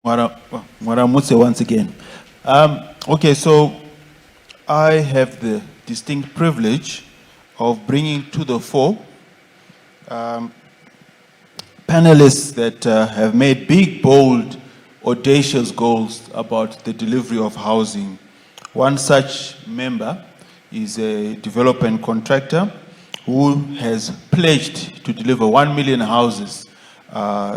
Mwaramutse once again. Okay, so I have the distinct privilege of bringing to the fore panelists that have made big, bold, audacious goals about the delivery of housing. One such member is a development contractor who has pledged to deliver 1 million houses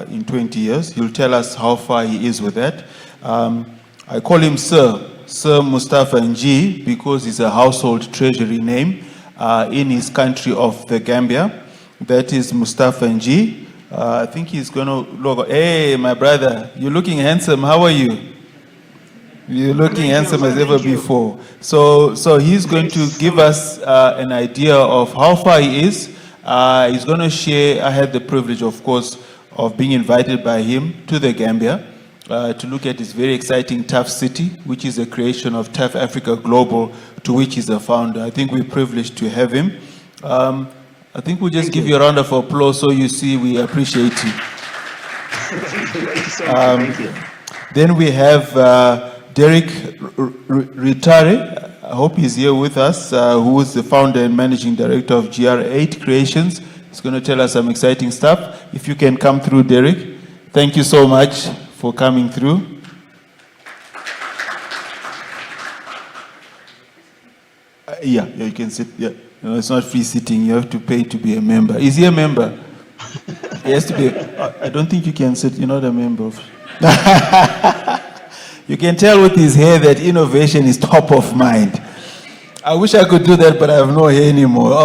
in 20 years. He'll tell us how far he is with that. I call him Sir Mustafa Nji, because he's a household treasury name in his country of the Gambia. That is Mustafa Nji. I think he's going to look. Hey, my brother, you're looking handsome. How are you? You're looking handsome as ever before. So he's going to give us an idea of how far he is. He's going to share. I had the privilege, of course, of being invited by him to the Gambia to look at this very exciting Tough City, which is a creation of Tough Africa Global, to which he's a founder. I think we're privileged to have him. I think we'll just give you a round of applause so you see we appreciate you. Thank you so much. Thank you. Then we have Derek Ritare. I hope he's here with us, who is the founder and managing director of GR8 Creations. He's going to tell us some exciting stuff. If you can come through, Derek. Thank you so much for coming through. Yeah, you can sit. Yeah. No, it's not free sitting. You have to pay to be a member. Is he a member? He has to be. I don't think you can sit. You're not a member of. You can tell with his hair that innovation is top of mind. I wish I could do that, but I have no hair anymore.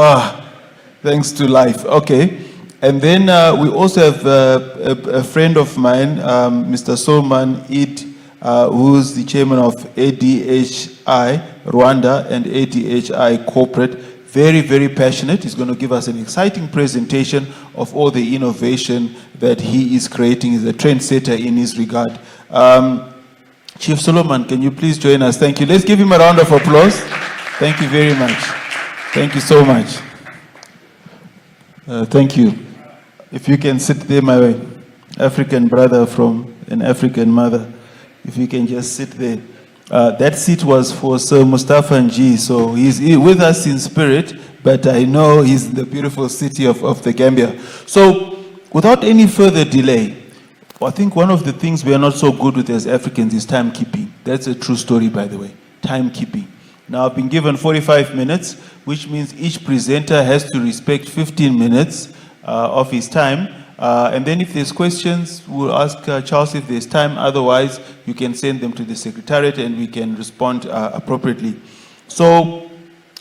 Thanks to life. Okay. And then we also have a friend of mine, Mr. Solman Eid, who's the chairman of ADHI Rwanda and ADHI Corporate. Very, very passionate. He's going to give us an exciting presentation of all the innovation that he is creating. He's a trendsetter in his regard. Chief Solomon, can you please join us? Thank you. Let's give him a round of applause. Thank you very much. Thank you so much. Thank you. If you can sit there, my African brother from an African mother, if you can just sit there. That seat was for Sir Mustafa Nji, so he's with us in spirit, but I know he's in the beautiful city of the Gambia. So, without any further delay, I think one of the things we are not so good with as Africans is timekeeping. That's a true story, by the way, timekeeping. Now, I've been given 45 minutes, which means each presenter has to respect 15 minutes of his time. And then if there's questions, we'll ask Charles if there's time. Otherwise, you can send them to the Secretariat and we can respond appropriately. So,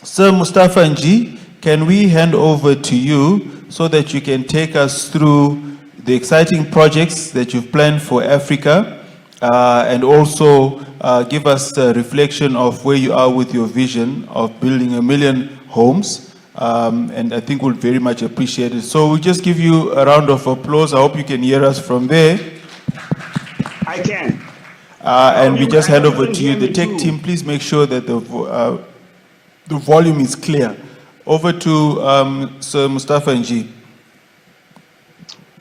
Sir Mustafa Nji, can we hand over to you so that you can take us through the exciting projects that you've planned for Africa and also give us a reflection of where you are with your vision of building 1 million homes. And I think we'll very much appreciate it. So we'll just give you a round of applause. I hope you can hear us from there. I can. And we just hand over to you. The tech team, please make sure that the volume is clear. Over to Sir Mustafa Nji.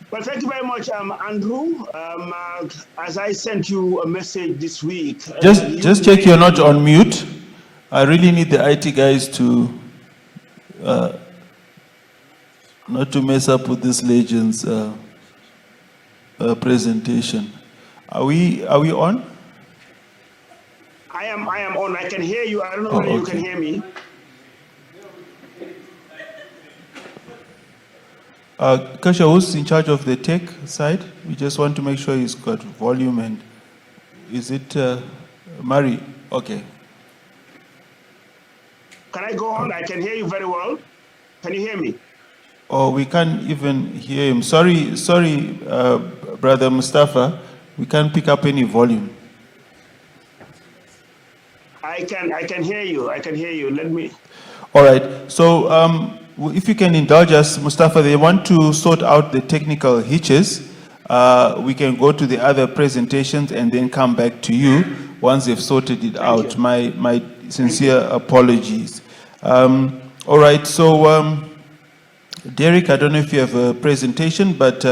Well, thank you very much, Andrew. As I sent you a message this week. Just check you're not on mute. I really need the IT guys to not to mess up with this legend's presentation. Are we on? I am on. I can hear you. I don't know whether you can hear me. Kasha, who's in charge of the tech side? We just want to make sure he's got volume. And is it Mari? Okay. Can I go on? I can hear you very well. Can you hear me? Oh, we can't even hear him. Sorry, Brother Mustafa. We can't pick up any volume. I can hear you. I can hear you. Let me. All right. So if you can indulge us, Mustafa, they want to sort out the technical hitches. We can go to the other presentations and then come back to you once they've sorted it out. My sincere apologies. All right. So, Derek, I don't know if you have a presentation, but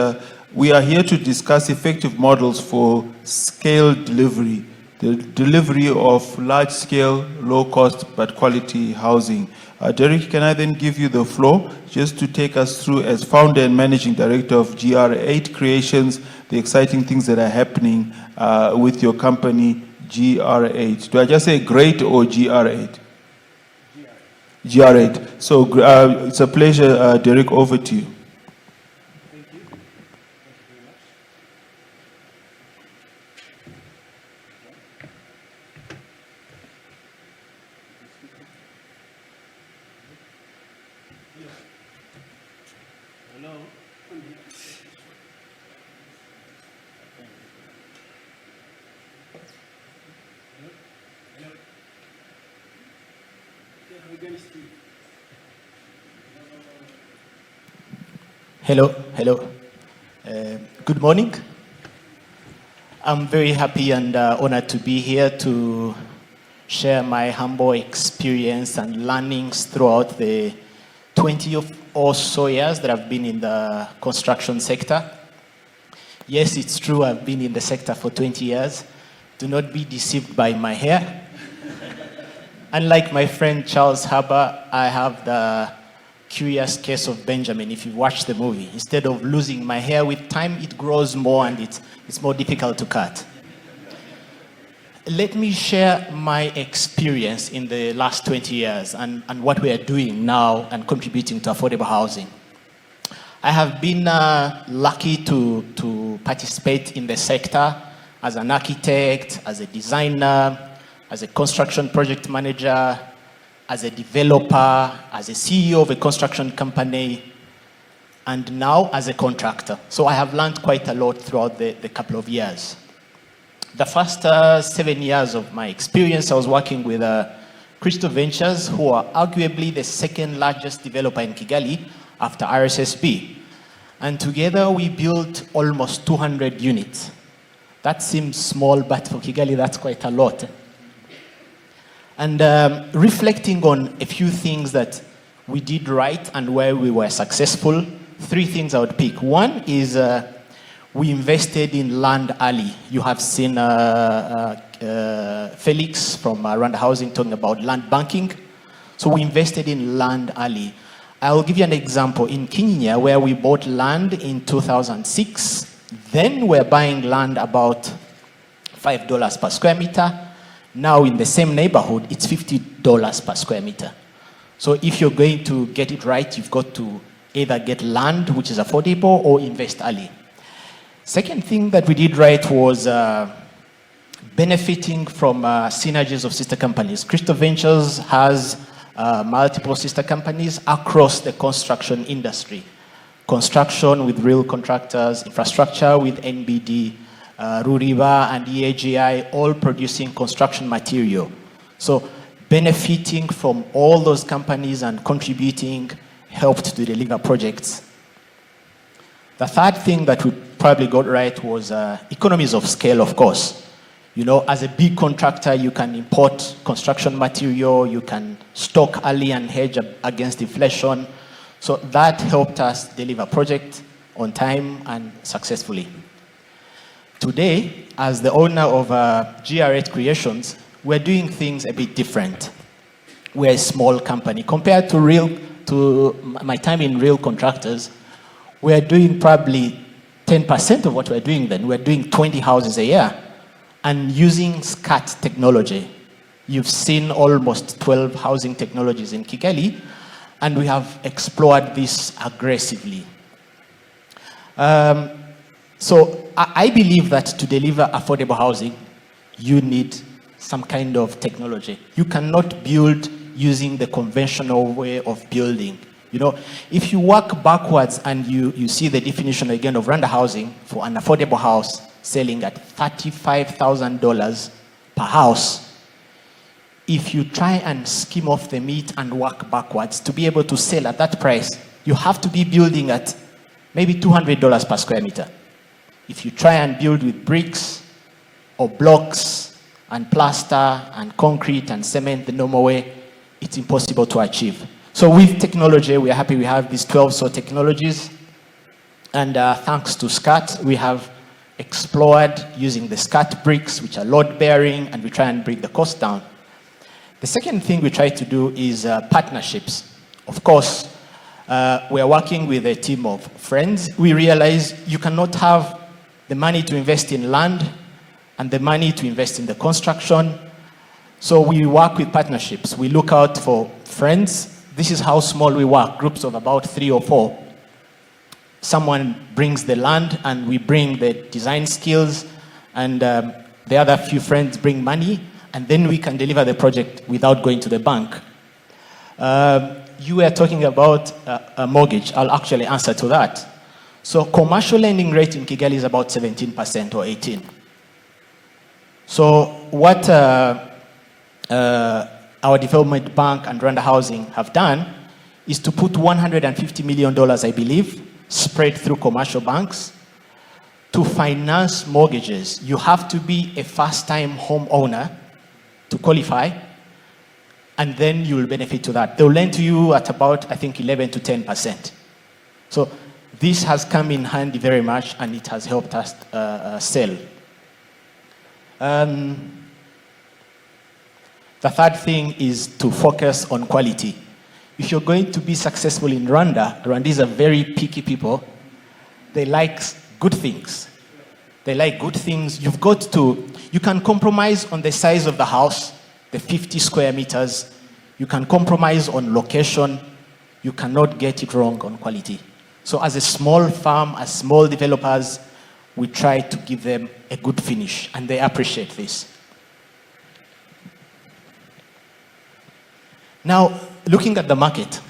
we are here to discuss effective models for scale delivery, the delivery of large-scale, low-cost but quality housing. Derek, can I then give you the floor just to take us through, as founder and managing director of GR8 Creations, the exciting things that are happening with your company, GR8. Do I just say great or GR8? GR8. So it's a pleasure, Derek, over to you. Thank you. Thank you very much. Hello. Hello, hello. Good morning. I'm very happy and honored to be here to share my humble experience and learnings throughout the 20 or so years that I've been in the construction sector. Yes, it's true, I've been in the sector for 20 years. Do not be deceived by my hair. Unlike my friend Charles Haber, I have the curious case of Benjamin, if you watch the movie. Instead of losing my hair with time, it grows more and it's more difficult to cut. Let me share my experience in the last 20 years and what we are doing now and contributing to affordable housing. I have been lucky to participate in the sector as an architect, as a designer, as a construction project manager, as a developer, as a CEO of a construction company, and now as a contractor. So I have learned quite a lot throughout the couple of years. The first 7 years of my experience, I was working with Crystal Ventures, who are arguably the second largest developer in Kigali after RSSB. And together we built almost 200 units. That seems small, but for Kigali, that's quite a lot. And reflecting on a few things that we did right and where we were successful, 3 things I would pick. One is we invested in land early. You have seen Felix from Rwanda Housing talking about land banking. So we invested in land early. I'll give you an example. In Kenya, where we bought land in 2006, then we're buying land about $5 per square meter. Now in the same neighborhood, it's $50 per square meter. So if you're going to get it right, you've got to either get land, which is affordable, or invest early. Second thing that we did right was benefiting from synergies of sister companies. Crystal Ventures has multiple sister companies across the construction industry. Construction with real contractors, infrastructure with NBD, Ruriba and EAGI, all producing construction material. So benefiting from all those companies and contributing helped to deliver projects. The third thing that we probably got right was economies of scale, of course. You know, as a big contractor, you can import construction material, you can stock early and hedge against inflation. So that helped us deliver projects on time and successfully. Today, as the owner of GR8 Creations, we're doing things a bit different. We're a small company. Compared to my time in real contractors, we're doing probably 10% of what we're doing then. We're doing 20 houses a year and using SCAT technology. You've seen almost 12 housing technologies in Kigali, and we have explored this aggressively. So I believe that to deliver affordable housing, you need some kind of technology. You cannot build using the conventional way of building. You know, if you work backwards and you see the definition again of Rwanda Housing for an affordable house selling at $35,000 per house, if you try and skim off the meat and work backwards to be able to sell at that price, you have to be building at maybe $200 per square meter. If you try and build with bricks or blocks and plaster and concrete and cement the normal way, it's impossible to achieve. So with technology, we are happy we have these 12 technologies. And thanks to SCAT, we have explored using the SCAT bricks, which are load-bearing, and we try and bring the cost down. The second thing we try to do is partnerships. Of course, we are working with a team of friends. We realize you cannot have the money to invest in land and the money to invest in the construction. So we work with partnerships. We look out for friends. This is how small we work, groups of about 3 or 4. Someone brings the land and we bring the design skills, and the other few friends bring money, and then we can deliver the project without going to the bank. You were talking about a mortgage. I'll actually answer to that. So commercial lending rate in Kigali is about 17% or 18%. So what our development bank and Rwanda Housing have done is to put $150 million, I believe, spread through commercial banks to finance mortgages. You have to be a first-time homeowner to qualify, and then you will benefit to that. They'll lend to you at about, I think, 11 to 10%. So this has come in handy very much, and it has helped us sell. The third thing is to focus on quality. If you're going to be successful in Rwanda, Rwandese are very picky people. They like good things. They like good things. You can compromise on the size of the house, the 50 square meters. You can compromise on location. You cannot get it wrong on quality. So as a small firm, as small developers, we try to give them a good finish, and they appreciate this. Now, looking at the market,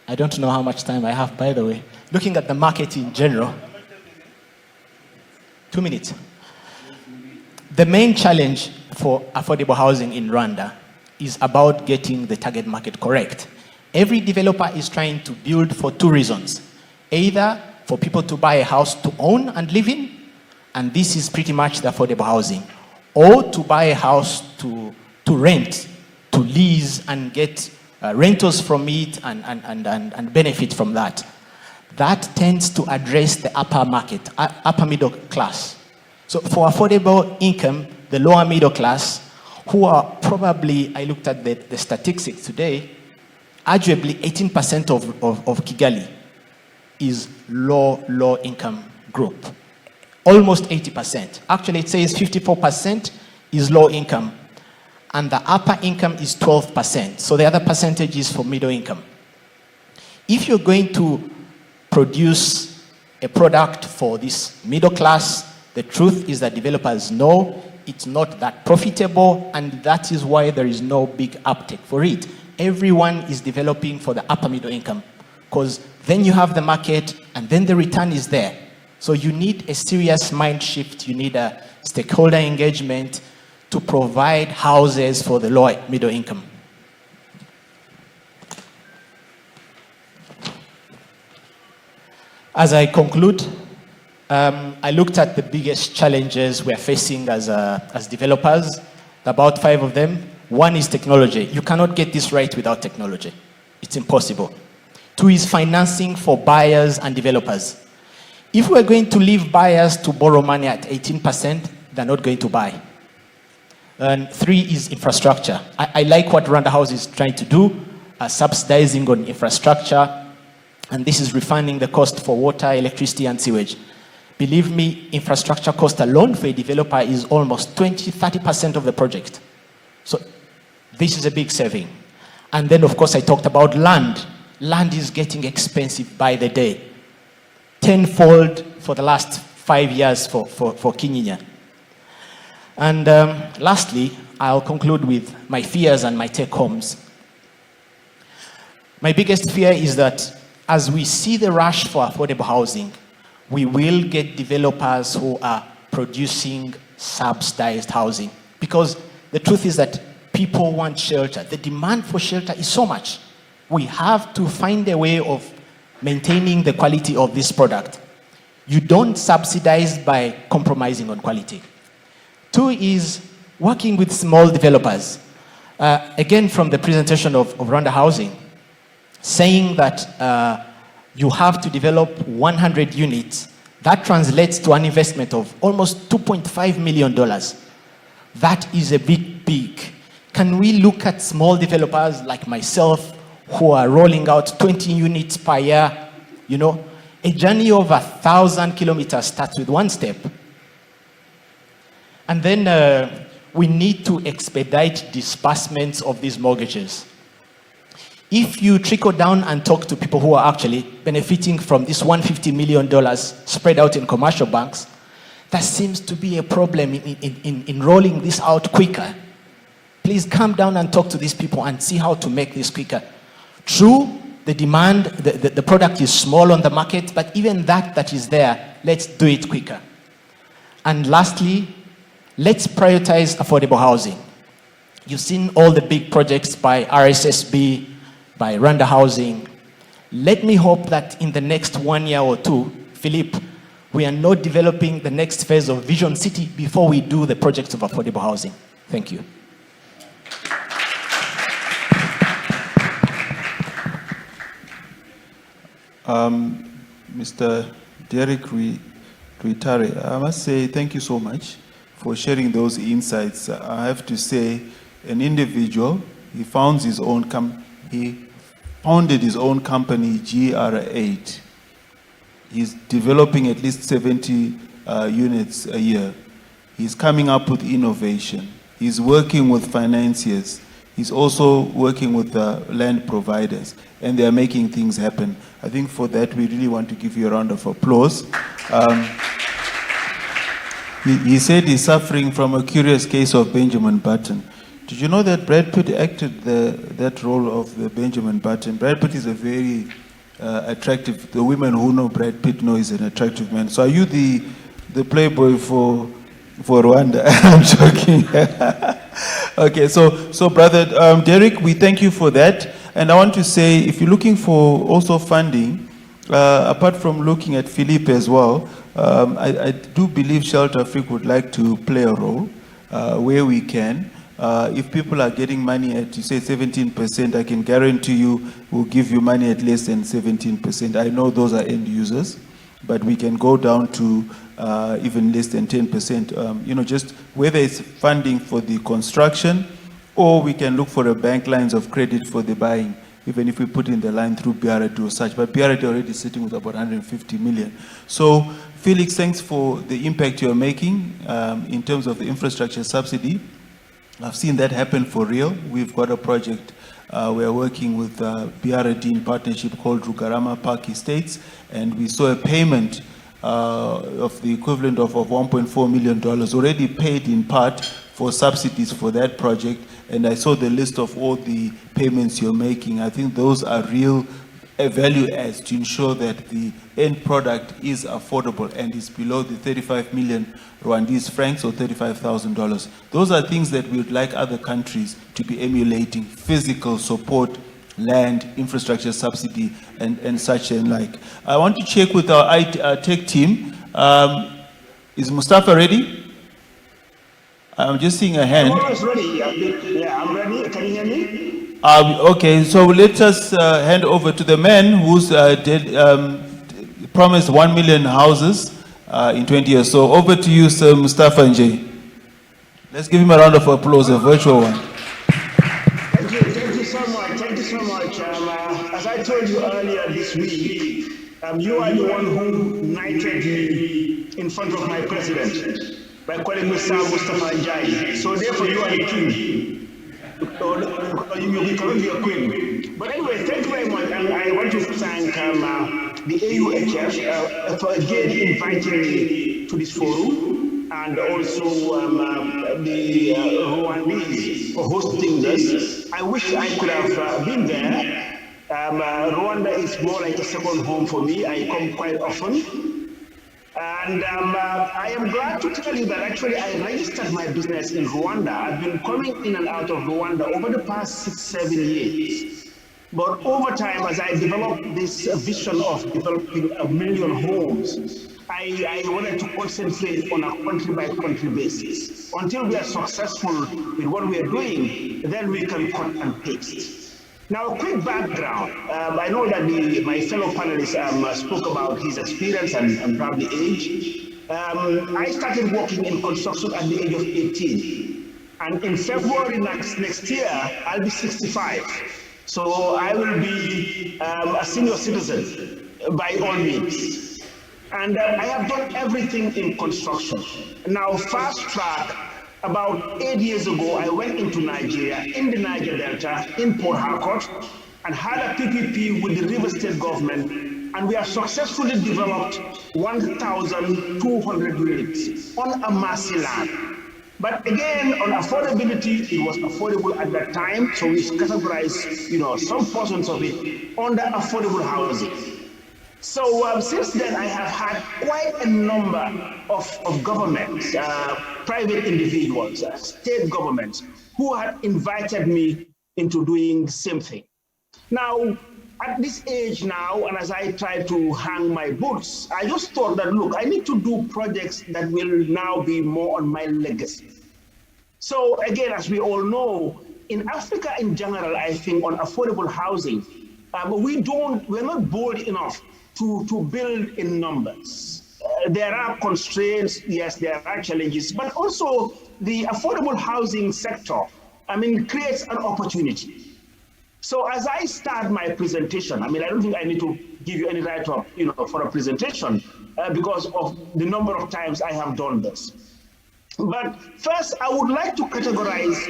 I don't know how much time I have, by the way. Looking at the market in general, 2 minutes. The main challenge for affordable housing in Rwanda is about getting the target market correct. Every developer is trying to build for 2 reasons. Either for people to buy a house to own and live in, and this is pretty much the affordable housing, or to buy a house to rent, to lease and get rentals from it and benefit from that. That tends to address the upper market, upper middle class. So for affordable income, the lower middle class, who are probably, I looked at the statistics today, arguably 18% of Kigali is low income group. Almost 80%. Actually, it says 54% is low income, and the upper income is 12%. So the other percentage is for middle income. If you're going to produce a product for this middle class, the truth is that developers know it's not that profitable, and that is why there is no big uptake for it. Everyone is developing for the upper middle income, because then you have the market and then the return is there. So you need a serious mind shift. You need a stakeholder engagement to provide houses for the lower middle income. As I conclude, I looked at the biggest challenges we're facing as developers, about 5 of them. 1 is technology. You cannot get this right without technology. It's impossible. 2 is financing for buyers and developers. If we're going to leave buyers to borrow money at 18%, they're not going to buy. And 3 is infrastructure. I like what Rwanda House is trying to do, subsidizing on infrastructure, and this is refunding the cost for water, electricity, and sewage. Believe me, infrastructure cost alone for a developer is almost 20-30% of the project. So this is a big saving. And then, of course, I talked about land. Land is getting expensive by the day. Tenfold for the last 5 years for Kinyinya. And lastly, I'll conclude with my fears and my take-homes. My biggest fear is that as we see the rush for affordable housing, we will get developers who are producing subsidized housing. Because the truth is that people want shelter. The demand for shelter is so much. We have to find a way of maintaining the quality of this product. You don't subsidize by compromising on quality. 2 is working with small developers. Again, from the presentation of Rwanda Housing, saying that you have to develop 100 units. That translates to an investment of almost $2.5 million. That is a big. Can we look at small developers like myself who are rolling out 20 units per year? You know, a journey of 1,000 kilometers starts with one step. And then we need to expedite disbursements of these mortgages. If you trickle down and talk to people who are actually benefiting from this $150 million spread out in commercial banks, that seems to be a problem in rolling this out quicker. Please come down and talk to these people and see how to make this quicker. True, the demand, the product is small on the market, but even that is there, let's do it quicker. And lastly, let's prioritize affordable housing. You've seen all the big projects by RSSB, by Rwanda Housing. Let me hope that in the next 1 year or two, Philippe, we are not developing the next phase of Vision City before we do the projects of affordable housing. Thank you. Mr. Derek Ruitare, I must say thank you so much for sharing those insights. I have to say, an individual, he founded his own company, GR8. He's developing at least 70 units a year. He's coming up with innovation. He's working with financiers. He's also working with the land providers, and they're making things happen. I think for that, we really want to give you a round of applause. He said he's suffering from a curious case of Benjamin Button. Did you know that Brad Pitt acted that role of the Benjamin Button? Brad Pitt is a very attractive, the women who know Brad Pitt know he's an attractive man. So are you the playboy for Rwanda? I'm joking. Okay, so brother Derek, we thank you for that. And I want to say, if you're looking for also funding, apart from looking at Philippe as well, I do believe Shelter Africa would like to play a role where we can. If people are getting money at, you say 17%, I can guarantee you we'll give you money at less than 17%. I know those are end users, but we can go down to even less than 10%. You know, just whether it's funding for the construction, or we can look for a bank lines of credit for the buying, even if we put in the line through BRD or such. But BRD already sitting with about 150 million. So Felix, thanks for the impact you're making in terms of the infrastructure subsidy. I've seen that happen for real. We've got a project we're working with BRD in partnership called Rugarama Park Estates, and we saw a payment of the equivalent of $1.4 million already paid in part for subsidies for that project. And I saw the list of all the payments you're making. I think those are real value adds to ensure that the end product is affordable and is below the 35 million Rwandese francs or $35,000. Those are things that we would like other countries to be emulating: physical support, land, infrastructure subsidy, and such and like. I want to check with our tech team. Is Mustafa ready? I'm just seeing a hand. I'm always ready. Yeah, I'm ready. Can you hear me? Okay, so let us hand over to the man who's promised 1 million houses in 20 years. So over to you, Sir Mustafa Njay. Let's give him a round of applause, a virtual one. Thank you so much. Thank you so much. As I told you earlier this week, you are the one who knighted me in front of my president by calling me Sir Mustafa Njay. So therefore, you are the king. You cannot be a queen. But anyway, thank you very much. And I want to thank the AUHF for again inviting me to this forum, and also the Rwandese for hosting this. I wish I could have been there. Rwanda is more like a second home for me. I come quite often. And I am glad to tell you that actually I registered my business in Rwanda. I've been coming in and out of Rwanda over the past 6-7 years. But over time, as I developed this vision of developing 1 million homes, I wanted to concentrate on a country-by-country basis. Until we are successful with what we are doing, then we can cut and paste. Now, a quick background. I know that my fellow panelists spoke about his experience and probably age. I started working in construction at the age of 18. And in February next year, I'll be 65. So I will be a senior citizen by all means. And I have done everything in construction. Now, fast track, about 8 years ago, I went into Nigeria, in the Niger Delta, in Port Harcourt, and had a PPP with the River State government, and we have successfully developed 1,200 units on a massy land. But again, on affordability, it was affordable at that time, so we categorized, some portions of it under affordable housing. So since then, I have had quite a number of governments, private individuals, state governments, who had invited me into doing the same thing. Now, at this age now, and as I try to hang my boots, I just thought that, look, I need to do projects that will now be more on my legacy. So again, as we all know, in Africa in general, I think on affordable housing, we're not bold enough to build in numbers. There are constraints, yes, there are challenges, but also the affordable housing sector, creates an opportunity. So as I start my presentation, I don't think I need to give you any write-up, for a presentation because of the number of times I have done this. But first, I would like to categorize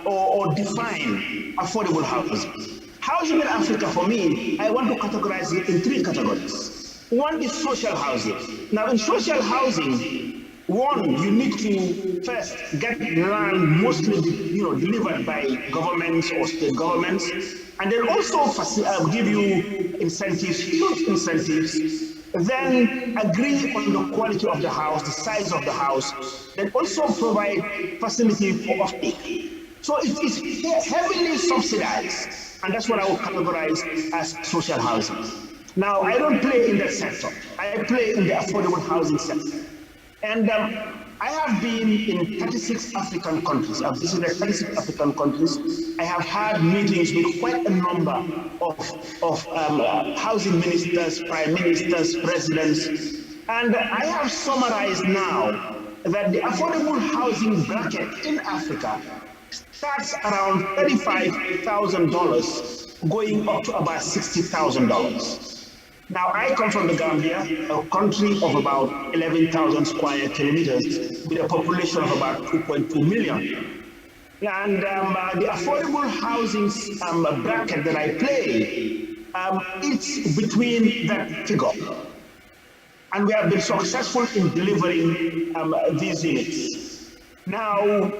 or define affordable housing. Housing in Africa, for me, I want to categorize it in 3 categories. One is social housing. Now, in social housing, one, you need to first get land mostly, delivered by governments or state governments, and then also give you incentives, huge incentives. Then agree on the quality of the house, the size of the house, then also provide facility for offtake. So it is heavily subsidized, and that's what I would categorize as social housing. Now, I don't play in that sector. I play in the affordable housing sector. And I have been in 36 African countries. I've visited 36 African countries. I have had meetings with quite a number of housing ministers, prime ministers, presidents. And I have summarized now that the affordable housing bracket in Africa starts around $35,000 going up to about $60,000. Now, I come from the Gambia, a country of about 11,000 square kilometers with a population of about 2.2 million. And the affordable housing bracket that I play, it's between that figure. And we have been successful in delivering these units. Now,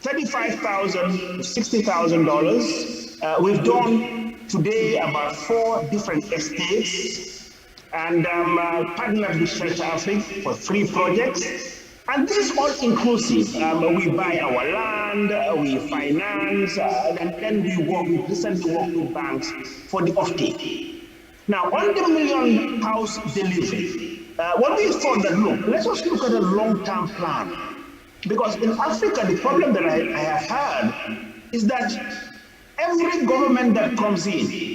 $35,000 to $60,000. We've done today about 4 different estates and partnered with Shelter Africa for 3 projects. And this is all inclusive. We buy our land, we finance, and then we recently work with banks for the offtake. Now, on the million house delivery, what we thought that, look, let's just look at a long-term plan. Because in Africa, the problem that I have had is that every government that comes in,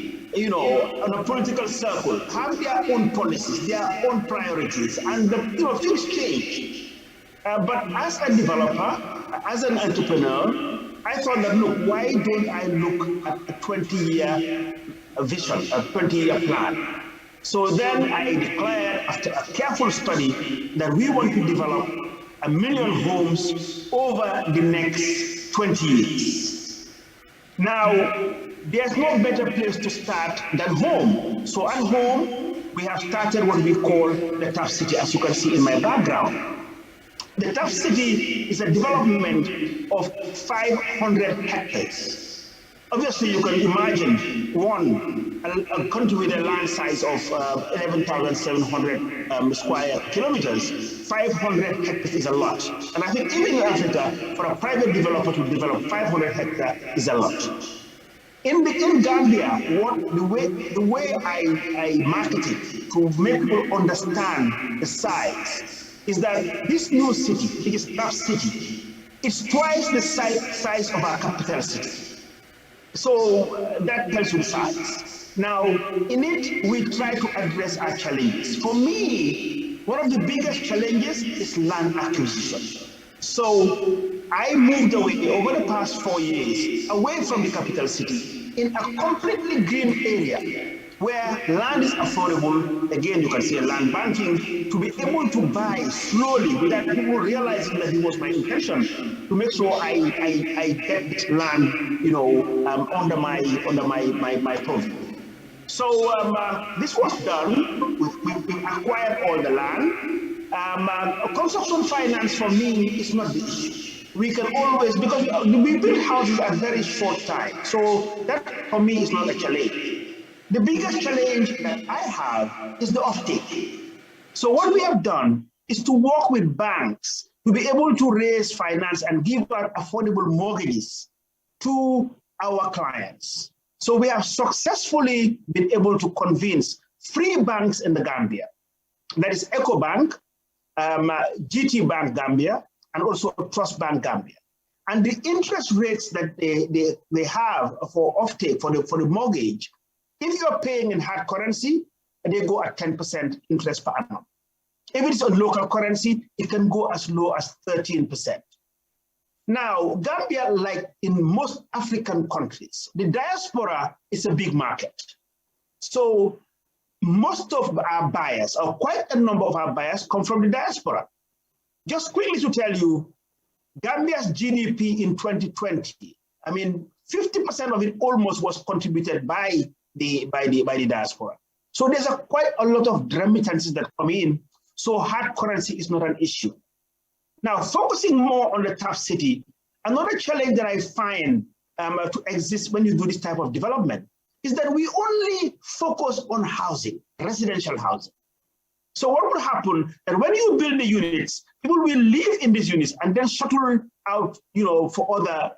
on a political circle, have their own policies, their own priorities, and things change. But as a developer, as an entrepreneur, I thought that, look, why don't I look at a 20-year vision, a 20-year plan? So then I declared, after a careful study, that we want to develop 1 million homes over the next 20 years. Now, there's no better place to start than home. So at home, we have started what we call the Tough City, as you can see in my background. The Tough City is a development of 500 hectares. Obviously, you can imagine a country with a land size of 11,700 square kilometers. 500 hectares is a lot. And I think even in Africa, for a private developer to develop 500 hectares is a lot. In Gambia, the way I market it to make people understand the size is that this new city, it is Tough City, it's twice the size of our capital city. So that tells you the size. Now, in it, we try to address our challenges. For me, one of the biggest challenges is land acquisition. So I moved away over the past 4 years, away from the capital city, in a completely green area where land is affordable. Again, you can say land banking, to be able to buy slowly without people realizing that it was my intention to make sure I get this land, under my purview. So this was done. We've acquired all the land. Construction finance for me is not the issue. We can always, because we build houses at very short time. So that for me is not a challenge. The biggest challenge that I have is the offtake. So what we have done is to work with banks to be able to raise finance and give out affordable mortgages to our clients. So we have successfully been able to convince 3 banks in the Gambia. That is EcoBank, GT Bank Gambia, and also Trust Bank Gambia. And the interest rates that they have for offtake, for the mortgage, if you're paying in hard currency, they go at 10% interest per annum. If it's a local currency, it can go as low as 13%. Now, Gambia, like in most African countries, the diaspora is a big market. So most of our buyers, or quite a number of our buyers, come from the diaspora. Just quickly to tell you, Gambia's GDP in 2020, I mean, 50% of it almost was contributed by the diaspora. So there's quite a lot of remittances that come in. So hard currency is not an issue. Now, focusing more on the tough city, another challenge that I find to exist when you do this type of development is that we only focus on housing, residential housing. So what will happen that when you build the units, people will live in these units and then shuttle out, for other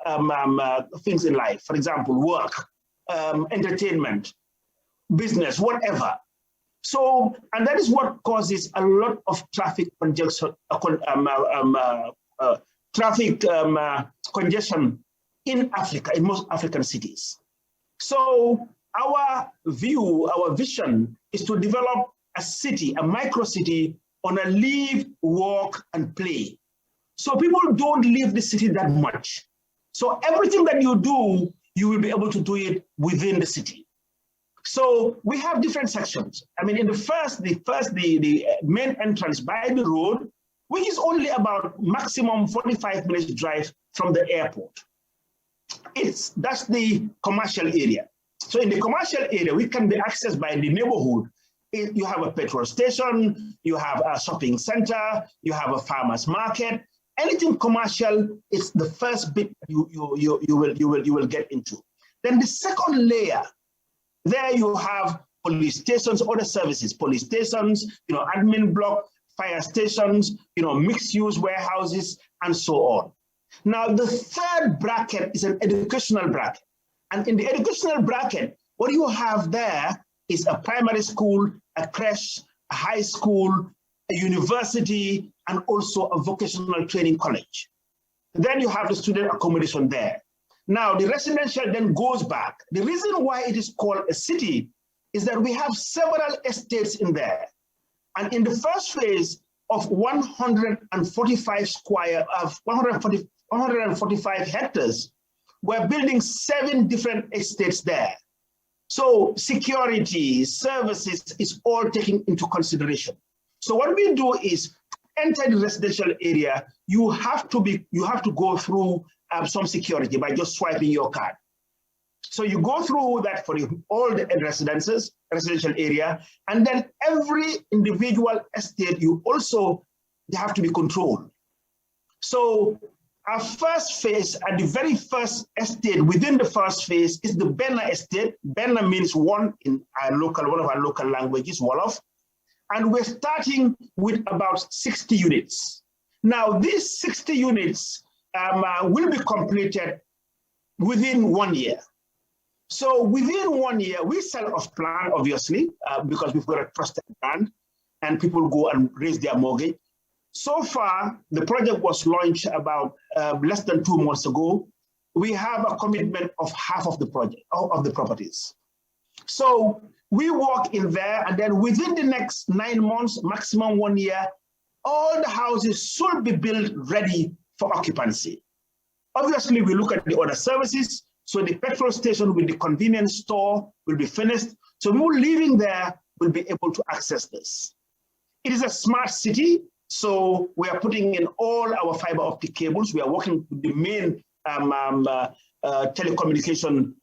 things in life. For example, work, entertainment, business, whatever. So, and that is what causes a lot of traffic congestion, congestion in Africa, in most African cities. So our vision is to develop a city, a micro city on a live, work, and play. So people don't leave the city that much. So everything that you do, you will be able to do it within the city. So we have different sections. I mean, in the main entrance by the road, which is only about maximum 45 minutes drive from the airport. That's the commercial area. So in the commercial area, we can be accessed by the neighborhood. You have a petrol station, you have a shopping center, you have a farmer's market. Anything commercial is the first bit you will get into. Then the second layer, there you have police stations, other services, police stations, admin block, fire stations, mixed-use warehouses, and so on. Now, the third bracket is an educational bracket. And in the educational bracket, what you have there is a primary school, a creche, a high school, a university, and also a vocational training college. Then you have the student accommodation there. Now, the residential then goes back. The reason why it is called a city is that we have several estates in there. And in the first phase of 145 hectares, we're building 7 different estates there. So security, services is all taken into consideration. So what we do is to enter the residential area, you have to go through some security by just swiping your card. So you go through that for all the residential area, and then every individual estate, they have to be controlled. So our first phase, at the very first estate within the first phase, is the Benna estate. Benna means one in one of our local languages, Wolof. And we're starting with about 60 units. Now, these 60 units will be completed within 1 year. So within 1 year, we sell off plan, obviously, because we've got a trusted brand, and people go and raise their mortgage. So far, the project was launched about less than 2 months ago. we have a commitment of half of the project, of the properties. So we walk in there, and then within the next 9 months, maximum 1 year, all the houses should be built ready for occupancy. Obviously, we look at the other services. So the petrol station with the convenience store will be finished. So people living there will be able to access this. It is a smart city. So we are putting in all our fiber optic cables. We are working with the main telecommunication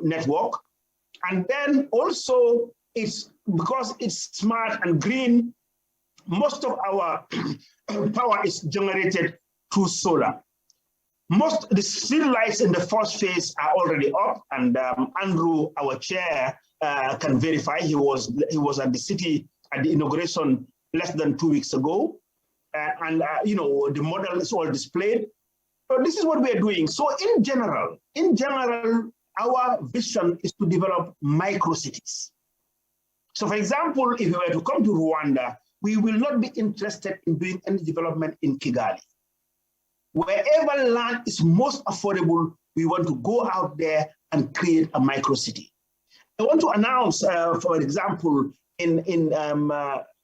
network. And then also, it's because it's smart and green, most of our power is generated through solar. Most of the street lights in the first phase are already up, and Andrew, our chair, can verify. He was at the city at the inauguration less than 2 weeks ago, and you know, the model is all displayed. So this is what we are doing. So in general, our vision is to develop micro cities. So for example, if we were to come to Rwanda, we will not be interested in doing any development in Kigali. Wherever land is most affordable, we want to go out there and create a micro city. I want to announce, for example, in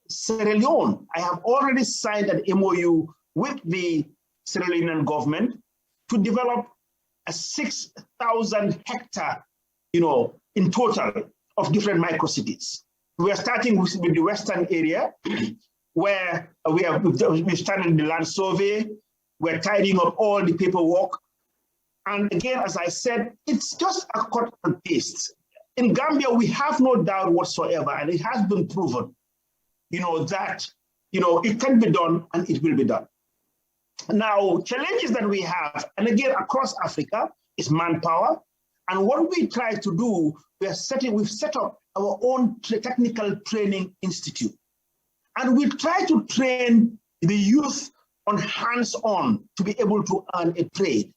Sierra Leone, I have already signed an MOU with the Sierra Leonean government to develop a 6,000 hectare, you know, in total of different micro cities. We are starting with the western area, where we've started the land survey. We're tidying up all the paperwork. And again, as I said, it's just a cut and paste. In Gambia, we have no doubt whatsoever, and it has been proven, you know, that, you know, it can be done and it will be done. Now, challenges that we have, and again, across Africa, is manpower. And what we try to do, we've set up our own technical training institute. And we try to train the youth on hands-on to be able to earn a trade.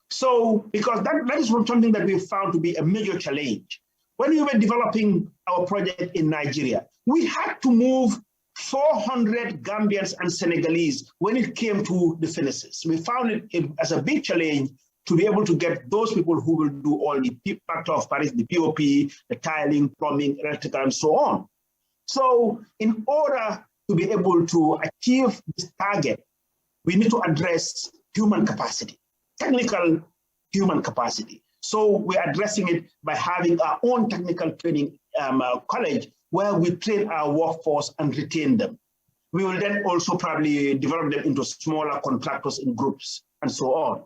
So, because that is something that we found to be a major challenge. When we were developing our project in Nigeria, we had to move 400 Gambians and Senegalese when it came to the finishes. We found it as a big challenge to be able to get those people who will do all the part of Paris, the POP, the tiling, plumbing, electrical, and so on. So in order to be able to achieve this target, we need to address human capacity, technical human capacity. So we're addressing it by having our own technical training college where we train our workforce and retain them. We will then also probably develop them into smaller contractors in groups and so on.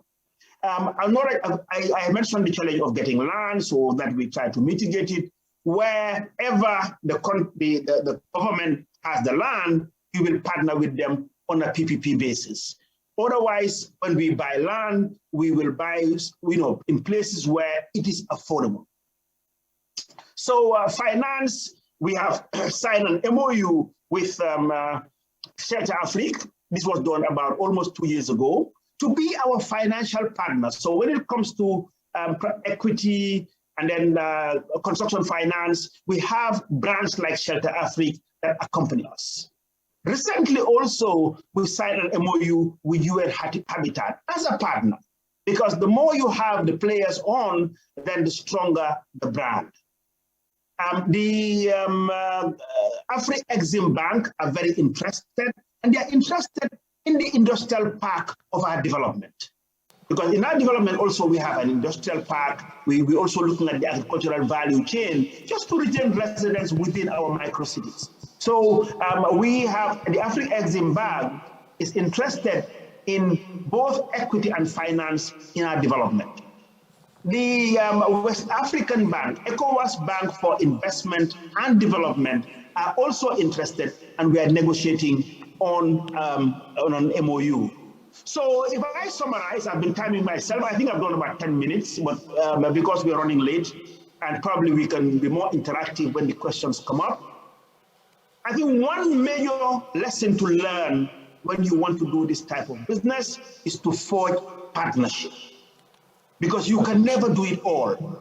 I mentioned the challenge of getting land, so that we try to mitigate it. Wherever the government has the land, we will partner with them on a PPP basis. Otherwise, when we buy land, we will buy, you know, in places where it is affordable. So finance, we have signed an MOU with Shelter Afrique. This was done about almost 2 years ago, to be our financial partner. So when it comes to equity and then construction finance, we have brands like Shelter Afrique that accompany us. Recently also, we signed an MOU with UN Habitat as a partner, because the more you have the players on, then the stronger the brand. The Afri-Exim Bank are very interested, and they are interested in the industrial park of our development. Because in our development also, we have an industrial park. We're also looking at the agricultural value chain, just to retain residents within our micro cities. So we have the Afri-Exim Bank is interested in both equity and finance in our development. The West African Bank, ECOWAS Bank for Investment and Development, are also interested, and we are negotiating on an MOU. So if I summarize, I've been timing myself. I think I've done about 10 minutes, but because we're running late, and probably we can be more interactive when the questions come up. I think one major lesson to learn when you want to do this type of business is to forge partnership, because you can never do it all.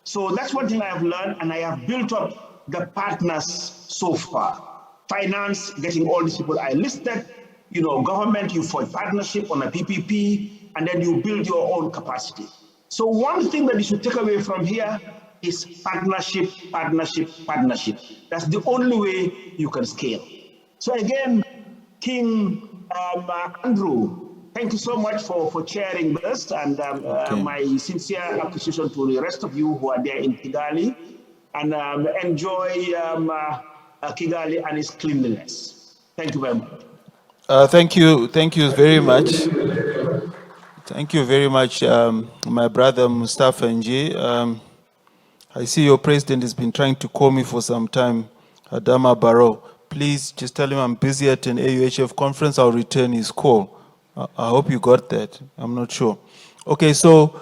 So that's one thing I have learned, and I have built up the partners so far. Finance, getting all these people I listed, you know, government, you forge partnership on a PPP, and then you build your own capacity. So one thing that you should take away from here is partnership, partnership, partnership. That's the only way you can scale. So again, King Andrew, thank you so much for chairing this, and my sincere appreciation to the rest of you who are there in Kigali, and enjoy Kigali and its cleanliness. Thank you very much. Thank you very much. Thank you very much, my brother Mustafa Nji. I see your president has been trying to call me for some time, Adama Barrow. Please just tell him I'm busy at an AUHF conference. I'll return his call. I hope you got that. I'm not sure. Okay, so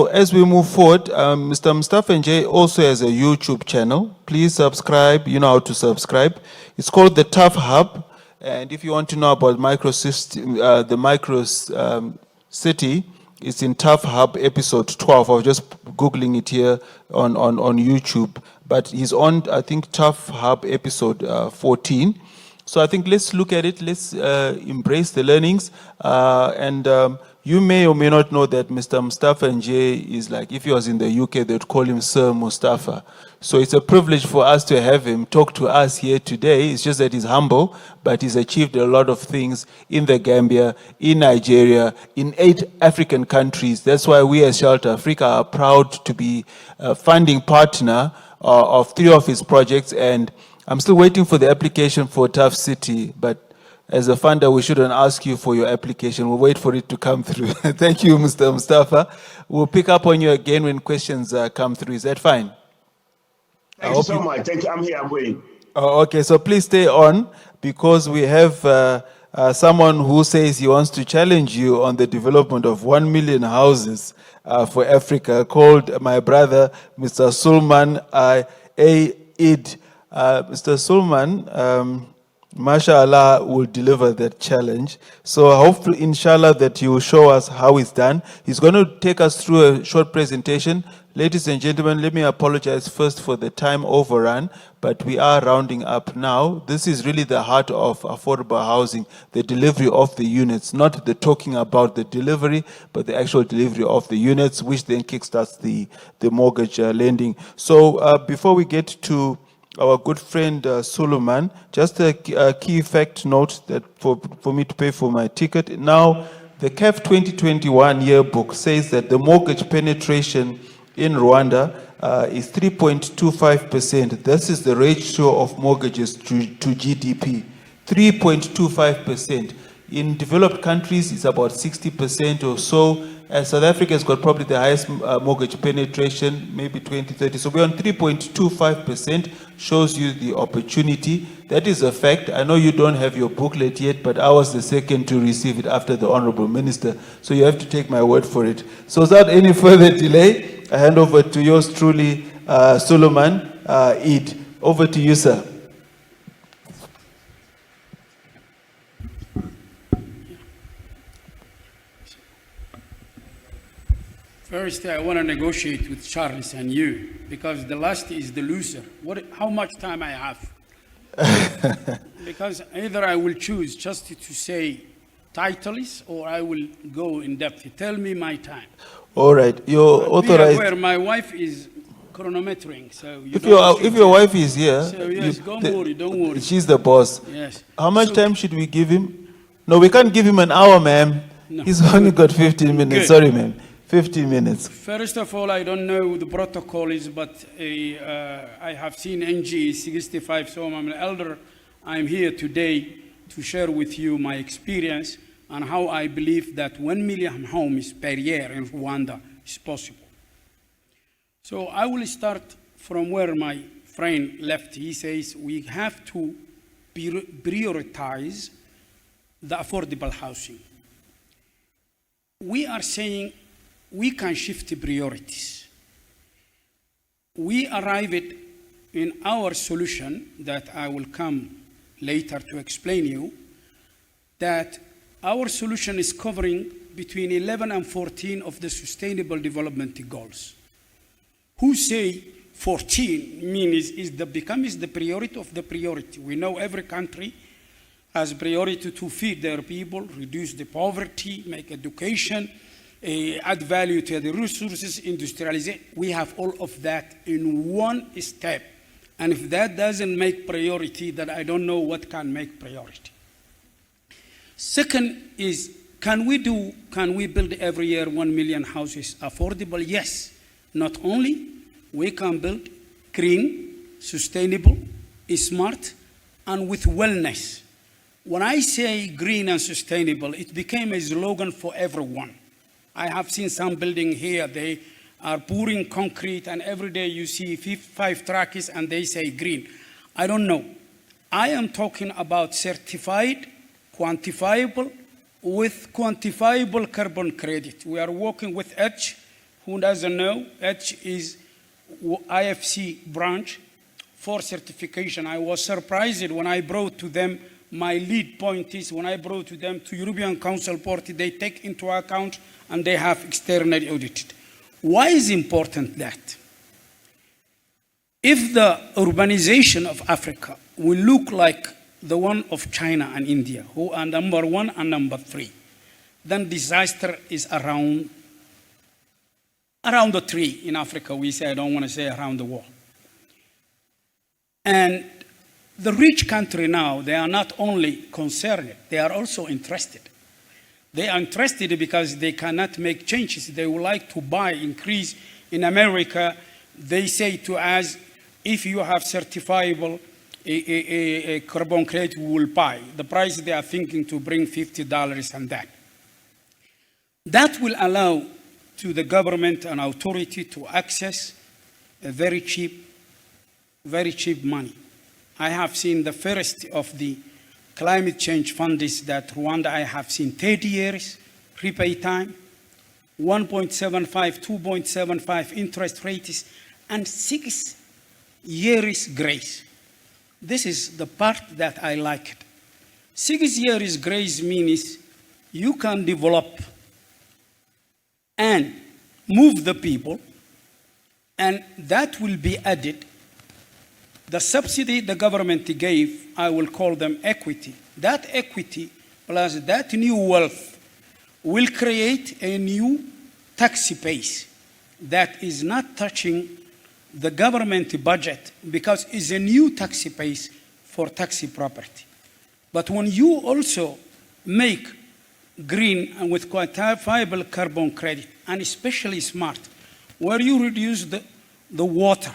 as we move forward, Mr. Mustafa Nji also has a YouTube channel. Please subscribe. You know how to subscribe. It's called the Tough Hub. And if you want to know about the micro city, it's in Tough Hub episode 12. I was just Googling it here on YouTube. But he's on, I think, Tough Hub episode 14. So I think let's look at it. Let's embrace the learnings. You may or may not know that Mr. Mustafa Nji is like, if he was in the UK, they'd call him Sir Mustafa. So it's a privilege for us to have him talk to us here today. It's just that he's humble, but he's achieved a lot of things in the Gambia, in Nigeria, in 8 African countries. That's why we as Shelter Africa are proud to be a funding partner of 3 of his projects. And I'm still waiting for the application for Tough City, but as a funder, we shouldn't ask you for your application. We'll wait for it to come through. Thank you, Mr. Mustafa. We'll pick up on you again when questions come through. Is that fine? Thank you so much. Thank you. I'm here. I'm waiting. Oh, okay, so please stay on, because we have someone who says he wants to challenge you on the development of 1 million houses for Africa, called my brother, Mr. Sulman Eid. Mr. Sulman, mashallah, will deliver that challenge. So hopefully, inshallah, that he will show us how it's done. He's going to take us through a short presentation. Ladies and gentlemen, let me apologize first for the time overrun, but we are rounding up now. This is really the heart of affordable housing, the delivery of the units, not the talking about the delivery, but the actual delivery of the units, which then kickstarts the mortgage lending. So before we get to our good friend Suleiman, just a key fact note that for me to pay for my ticket. Now, the CAF 2021 yearbook says that the mortgage penetration in Rwanda is 3.25%. This is the ratio of mortgages to GDP, 3.25%. In developed countries, it's about 60% or so. South Africa has got probably the highest mortgage penetration, maybe 20-30. So we're on 3.25%, shows you the opportunity. That is a fact. I know you don't have your booklet yet, but I was the second to receive it after the Honorable Minister. So you have to take my word for it. So without any further delay, I hand over to yours truly, Suleiman Eid. Over to you, sir. First, I want to negotiate with Charles and you, because the last is the loser. How much time I have? Because either I will choose just to say titles, or I will go in depth. Tell me my time. All right, you're authorized. Be aware, my wife is chronometering, so if your wife is here, so yes, don't worry. She's the boss. Yes. How much time should we give him? No, we can't give him an hour, ma'am. No. He's only got 15 minutes. Good. Sorry, ma'am. 15 minutes. First of all, I don't know the protocol is, but I have seen NG 65, so I'm an elder. I'm here today to share with you my experience and how I believe that 1 million homes per year in Rwanda is possible. So I will start from where my friend left. He says we have to prioritize the affordable housing. We are saying we can shift priorities. We arrived in our solution that I will come later to explain you, that our solution is covering between 11 and 14 of the Sustainable Development Goals. Who say 14 means becomes the priority of the priority. We know every country has priority to feed their people, reduce the poverty, make education, add value to the resources, industrialization. We have all of that in one step. And if that doesn't make priority, then I don't know what can make priority. Second is, can we build every year 1 million houses affordable? Yes. Not only, we can build green, sustainable, smart, and with wellness. When I say green and sustainable, it became a slogan for everyone. I have seen some building here, they are pouring concrete, and every day you see 5 trucks and they say green. I don't know. I am talking about certified, quantifiable, with quantifiable carbon credit. We are working with EDGE. Who doesn't know? EDGE is IFC branch for certification. I was surprised when I brought to them, my lead point is when I brought to them to European Council party, they take into account and they have externally audited. Why is important that? If the urbanization of Africa will look like the one of China and India, who are number 1 and number 3, then disaster is around the tree in Africa, we say, I don't want to say around the world. And the rich country now, they are not only concerned, they are also interested. They are interested because they cannot make changes. They would like to buy, increase. In America, they say to us, if you have certifiable a carbon credit, we will buy. The price they are thinking to bring $50 and that. That will allow to the government and authority to access a very cheap money. I have seen the first of the climate change funds that Rwanda, I have seen 30 years repay time, 1.75, 2.75 interest rates, and 6 years grace. This is the part that I like it. 6 years grace means you can develop and move the people, and that will be added. The subsidy the government gave, I will call them equity. That equity plus that new wealth will create a new tax base that is not touching the government budget because it's a new tax base for tax property. But when you also make green and with quantifiable carbon credit, and especially smart, where you reduce the water,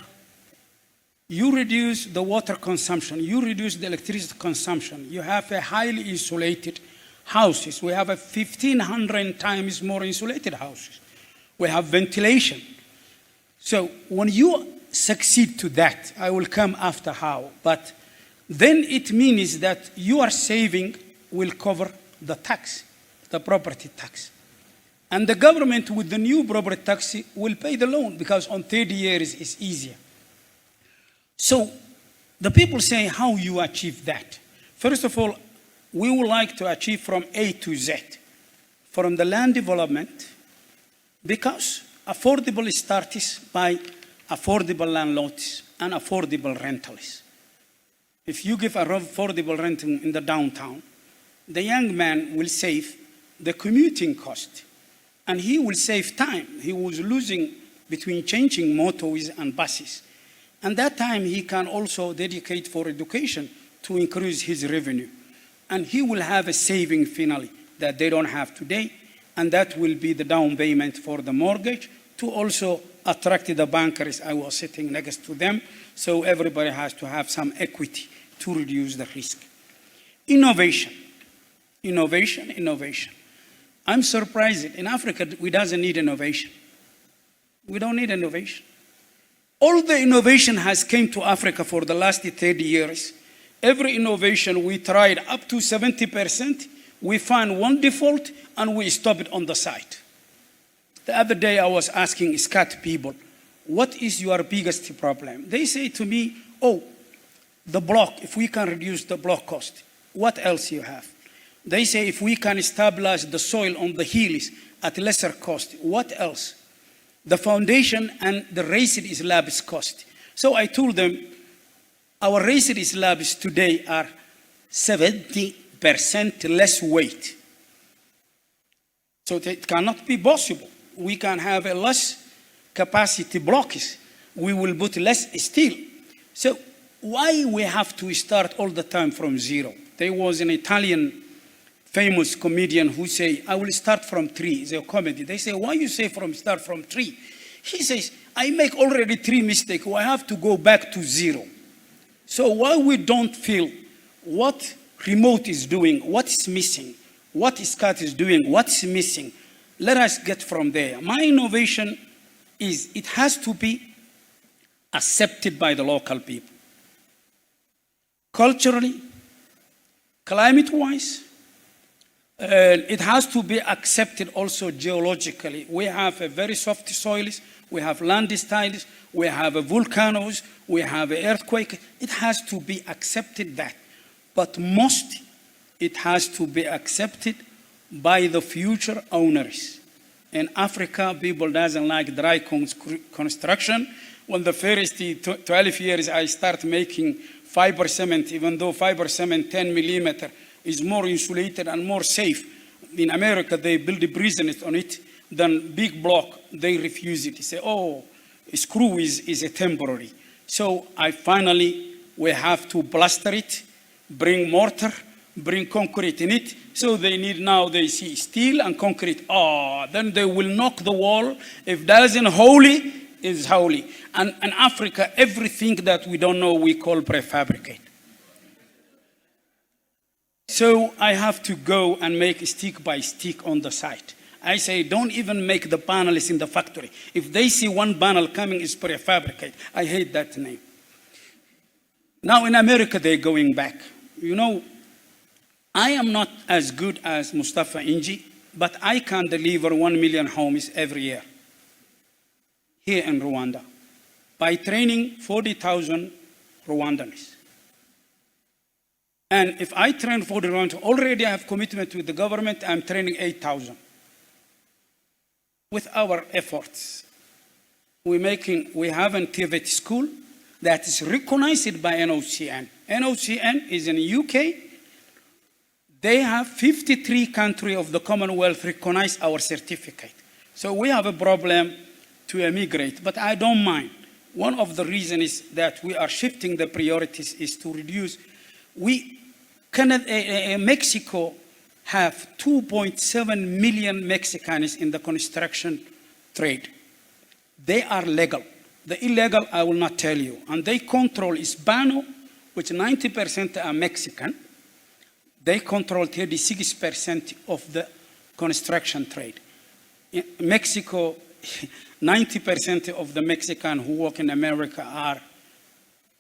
you reduce the water consumption, you reduce the electricity consumption, you have a highly insulated houses. We have 1,500 times more insulated houses. We have ventilation. So when you succeed to that, I will come after how, but then it means that your saving will cover the tax, the property tax. And the government with the new property tax will pay the loan because on 30 years it's easier. So the people say how you achieve that. First of all, we would like to achieve from A to Z, from the land development, because affordable starts by affordable landlords and affordable rentals. If you give affordable rental in the downtown, the young man will save the commuting cost, and he will save time. He was losing between changing motors and buses. And that time he can also dedicate for education to increase his revenue. And he will have a saving finally that they don't have today, and that will be the down payment for the mortgage to also attract the bankers. I was sitting next to them, so everybody has to have some equity to reduce the risk. Innovation, innovation, innovation. I'm surprised. In Africa, we doesn't need innovation. We don't need innovation. All the innovation has came to Africa for the last 30 years. Every innovation we tried up to 70%, we find one default and we stop it on the side. The other day I was asking SCAT people, what is your biggest problem? They say to me, oh, the block, if we can reduce the block cost, what else you have? They say if we can stabilize the soil on the hills at lesser cost, what else? The foundation and the raised slabs cost. So I told them, our raised slabs today are 70% less weight. So it cannot be possible. We can have a less capacity blocks. We will put less steel. So why we have to start all the time from zero? There was an Italian famous comedian who say, I will start from 3. It's a comedy. They say, why you say start from 3? He says, I make already 3 mistakes. I have to go back to 0. So why we don't feel what remote is doing, what is missing, what Scott is doing, what's missing, let us get from there. My innovation is it has to be accepted by the local people. Culturally, climate-wise, it has to be accepted also geologically. We have a very soft soils, we have landslides, we have volcanoes, we have earthquake. It has to be accepted that. But most, it has to be accepted by the future owners. In Africa, people doesn't like dry construction. When the first 12 years I start making fiber cement, even though fiber cement 10 millimeter is more insulated and more safe. In America, they build a prisons on it, then big block, they refuse it. They say, oh, a screw is a temporary. So we have to plaster it, bring mortar, bring concrete in it. So they see steel and concrete. Then they will knock the wall. If that isn't holy, it's holy. And in Africa, everything that we don't know, we call prefabricate. So I have to go and make stick by stick on the site. I say, don't even make the panels in the factory. If they see one panel coming, it's prefabricate. I hate that name. Now in America, they're going back. You know, I am not as good as Mustafa Inji, but I can deliver 1 million homes every year here in Rwanda by training 40,000 Rwandans. And if I train 40 Rwandans, already I have commitment with the government, I'm training 8,000. With our efforts, we have a TVET school that is recognized by NOCN. NOCN is in the UK. They have 53 countries of the Commonwealth recognize our certificate. So we have a problem to immigrate, but I don't mind. One of the reasons is that we are shifting the priorities is to reduce. Mexico have 2.7 million Mexicans in the construction trade. They are legal. The illegal, I will not tell you. And they control Hispano, which 90% are Mexican. They control 36% of the construction trade. In Mexico, 90% of the Mexicans who work in America are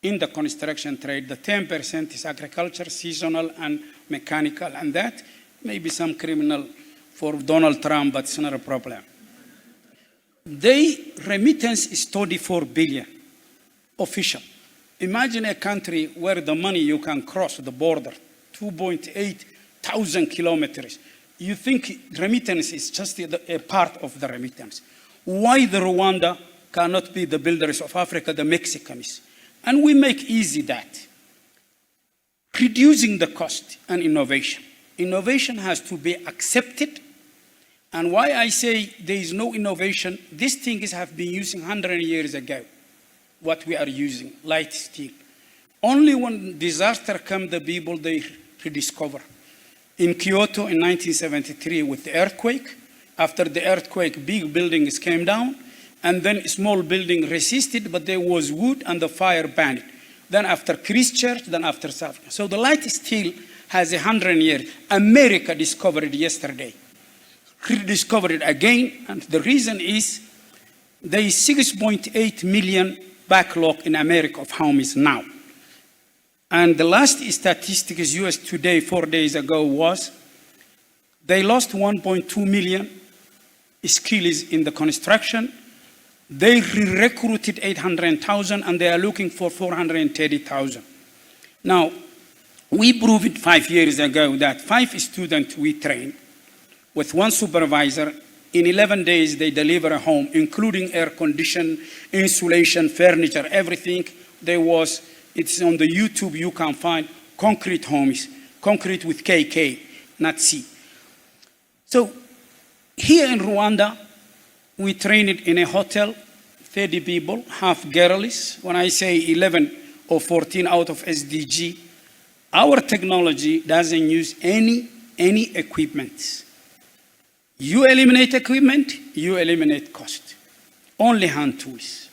in the construction trade. The 10% is agriculture, seasonal, and mechanical, and that may be some criminal for Donald Trump, but it's not a problem. Their remittance is 34 billion, official. Imagine a country where the money you can cross the border, 2.8 thousand kilometers. You think remittance is just a part of the remittance. Why the Rwanda cannot be the builders of Africa, the Mexicans? And we make easy that. Reducing the cost and innovation. Innovation has to be accepted. And why I say there is no innovation, these things have been using 100 years ago, what we are using, light steel. Only when disaster comes, the people, they rediscover. In Kyoto in 1973 with the earthquake, after the earthquake, big buildings came down, and then a small building resisted, but there was wood and the fire burned. Then after Christchurch, then after South Africa. So the light steel has 100 years. America discovered it yesterday. Rediscovered it again, and the reason is there is 6.8 million backlog in America of homes now. And the last statistics US Today 4 days ago was they lost 1.2 million skills in the construction. They recruited 800,000 and they are looking for 430,000. Now, we proved 5 years ago that 5 students we trained with 1 supervisor, in 11 days they deliver a home, including air condition, insulation, furniture, everything. It's on the YouTube, you can find concrete homes, concrete with KK, not C. So Here in Rwanda, we train it in a hotel, 30 people, half girls. When I say 11 or 14 out of SDG, our technology doesn't use any equipment. You eliminate equipment, you eliminate cost. Only hand tools.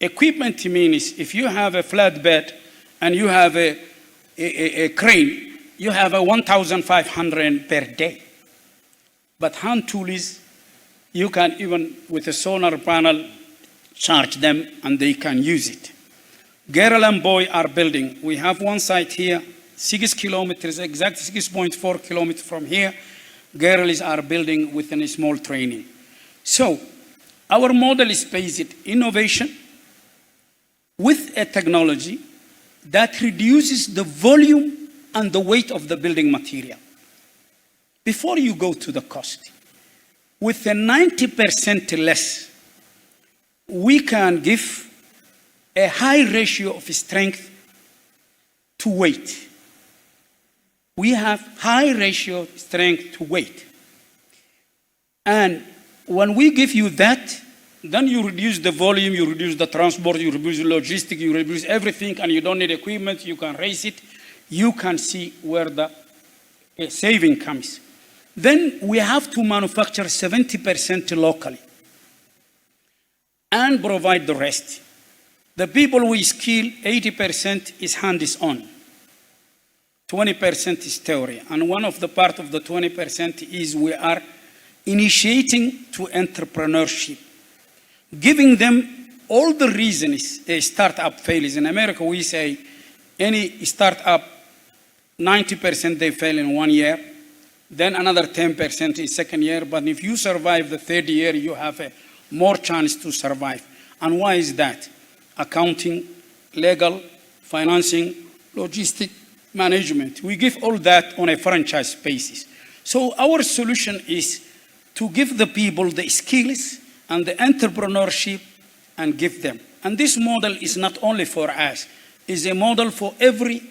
Equipment means if you have a flatbed and you have a crane, you have a 1,500 per day. But hand tools, you can even with a solar panel charge them and they can use it. Girl and boy are building. We have one site here, 6 kilometers, exact 6.4 kilometers from here. Girls are building within a small training. So our model is based on innovation with a technology that reduces the volume and the weight of the building material. Before you go to the cost, with a 90% less, we can give a high ratio of strength to weight. We have high ratio of strength to weight. And when we give you that, then you reduce the volume, you reduce the transport, you reduce the logistics, you reduce everything, and you don't need equipment, you can raise it. You can see where the saving comes. Then we have to manufacture 70% locally and provide the rest. The people we skill, 80% is hands-on. 20% is theory. And one of the part of the 20% is we are initiating to entrepreneurship, giving them all the reasons a startup fails. In America, we say any startup, 90% they fail in 1 year, then another 10% in second year. But if you survive the third year, you have a more chance to survive. And why is that? Accounting, legal, financing, logistic, management. We give all that on a franchise basis. So our solution is to give the people the skills and the entrepreneurship and give them. And this model is not only for us, it's a model for every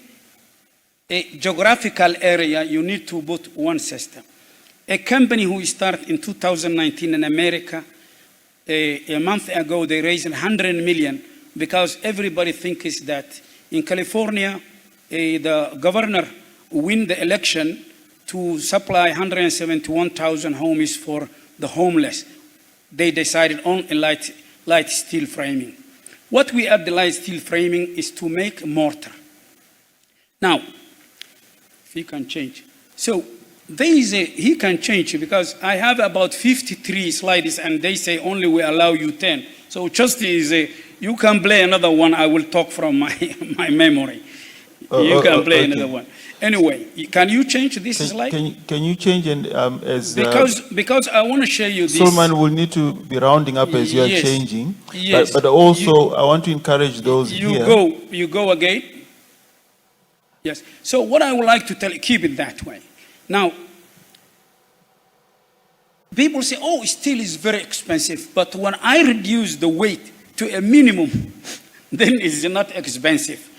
geographical area. You need to put one system. A company who started in 2019 in America, a month ago, they raised 100 million because everybody thinks that in California, the governor win the election to supply 171,000 homes for the homeless. They decided on a light steel framing. What we add the light steel framing is to make mortar. Now, if he can change. So he can change because I have about 53 slides and they say only we allow you 10. So just you can play another one. I will talk from my memory. You can play another one. Anyway, can you change this slide? Can you change and as because I want to show you this. Solomon will need to be rounding up as you are changing. Yes. But also I want to encourage those here. You go again. Yes. So what I would like to tell you, keep it that way. Now, people say, oh, steel is very expensive. But when I reduce the weight to a minimum, then it's not expensive.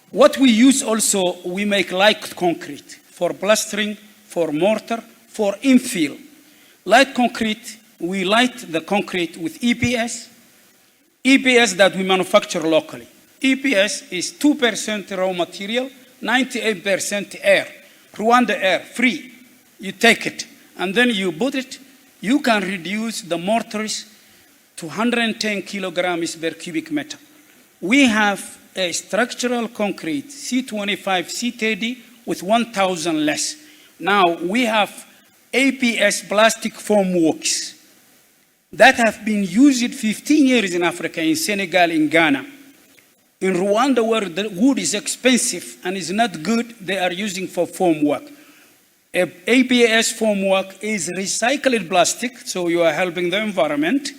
What we use also, we make light concrete for plastering, for mortar, for infill. Light concrete, we light the concrete with EPS. EPS that we manufacture locally. EPS is 2% raw material, 98% air. Rwanda air, free. You take it, and then you put it. You can reduce the mortars to 110 kilograms per cubic meter. We have a structural concrete, C25, C30, with 1,000 less. Now, we have APS plastic formworks that have been used 15 years in Africa, in Senegal, in Ghana. In Rwanda, where the wood is expensive and is not good, they are using for formwork. APS formwork is recycled plastic, so you are helping the environment,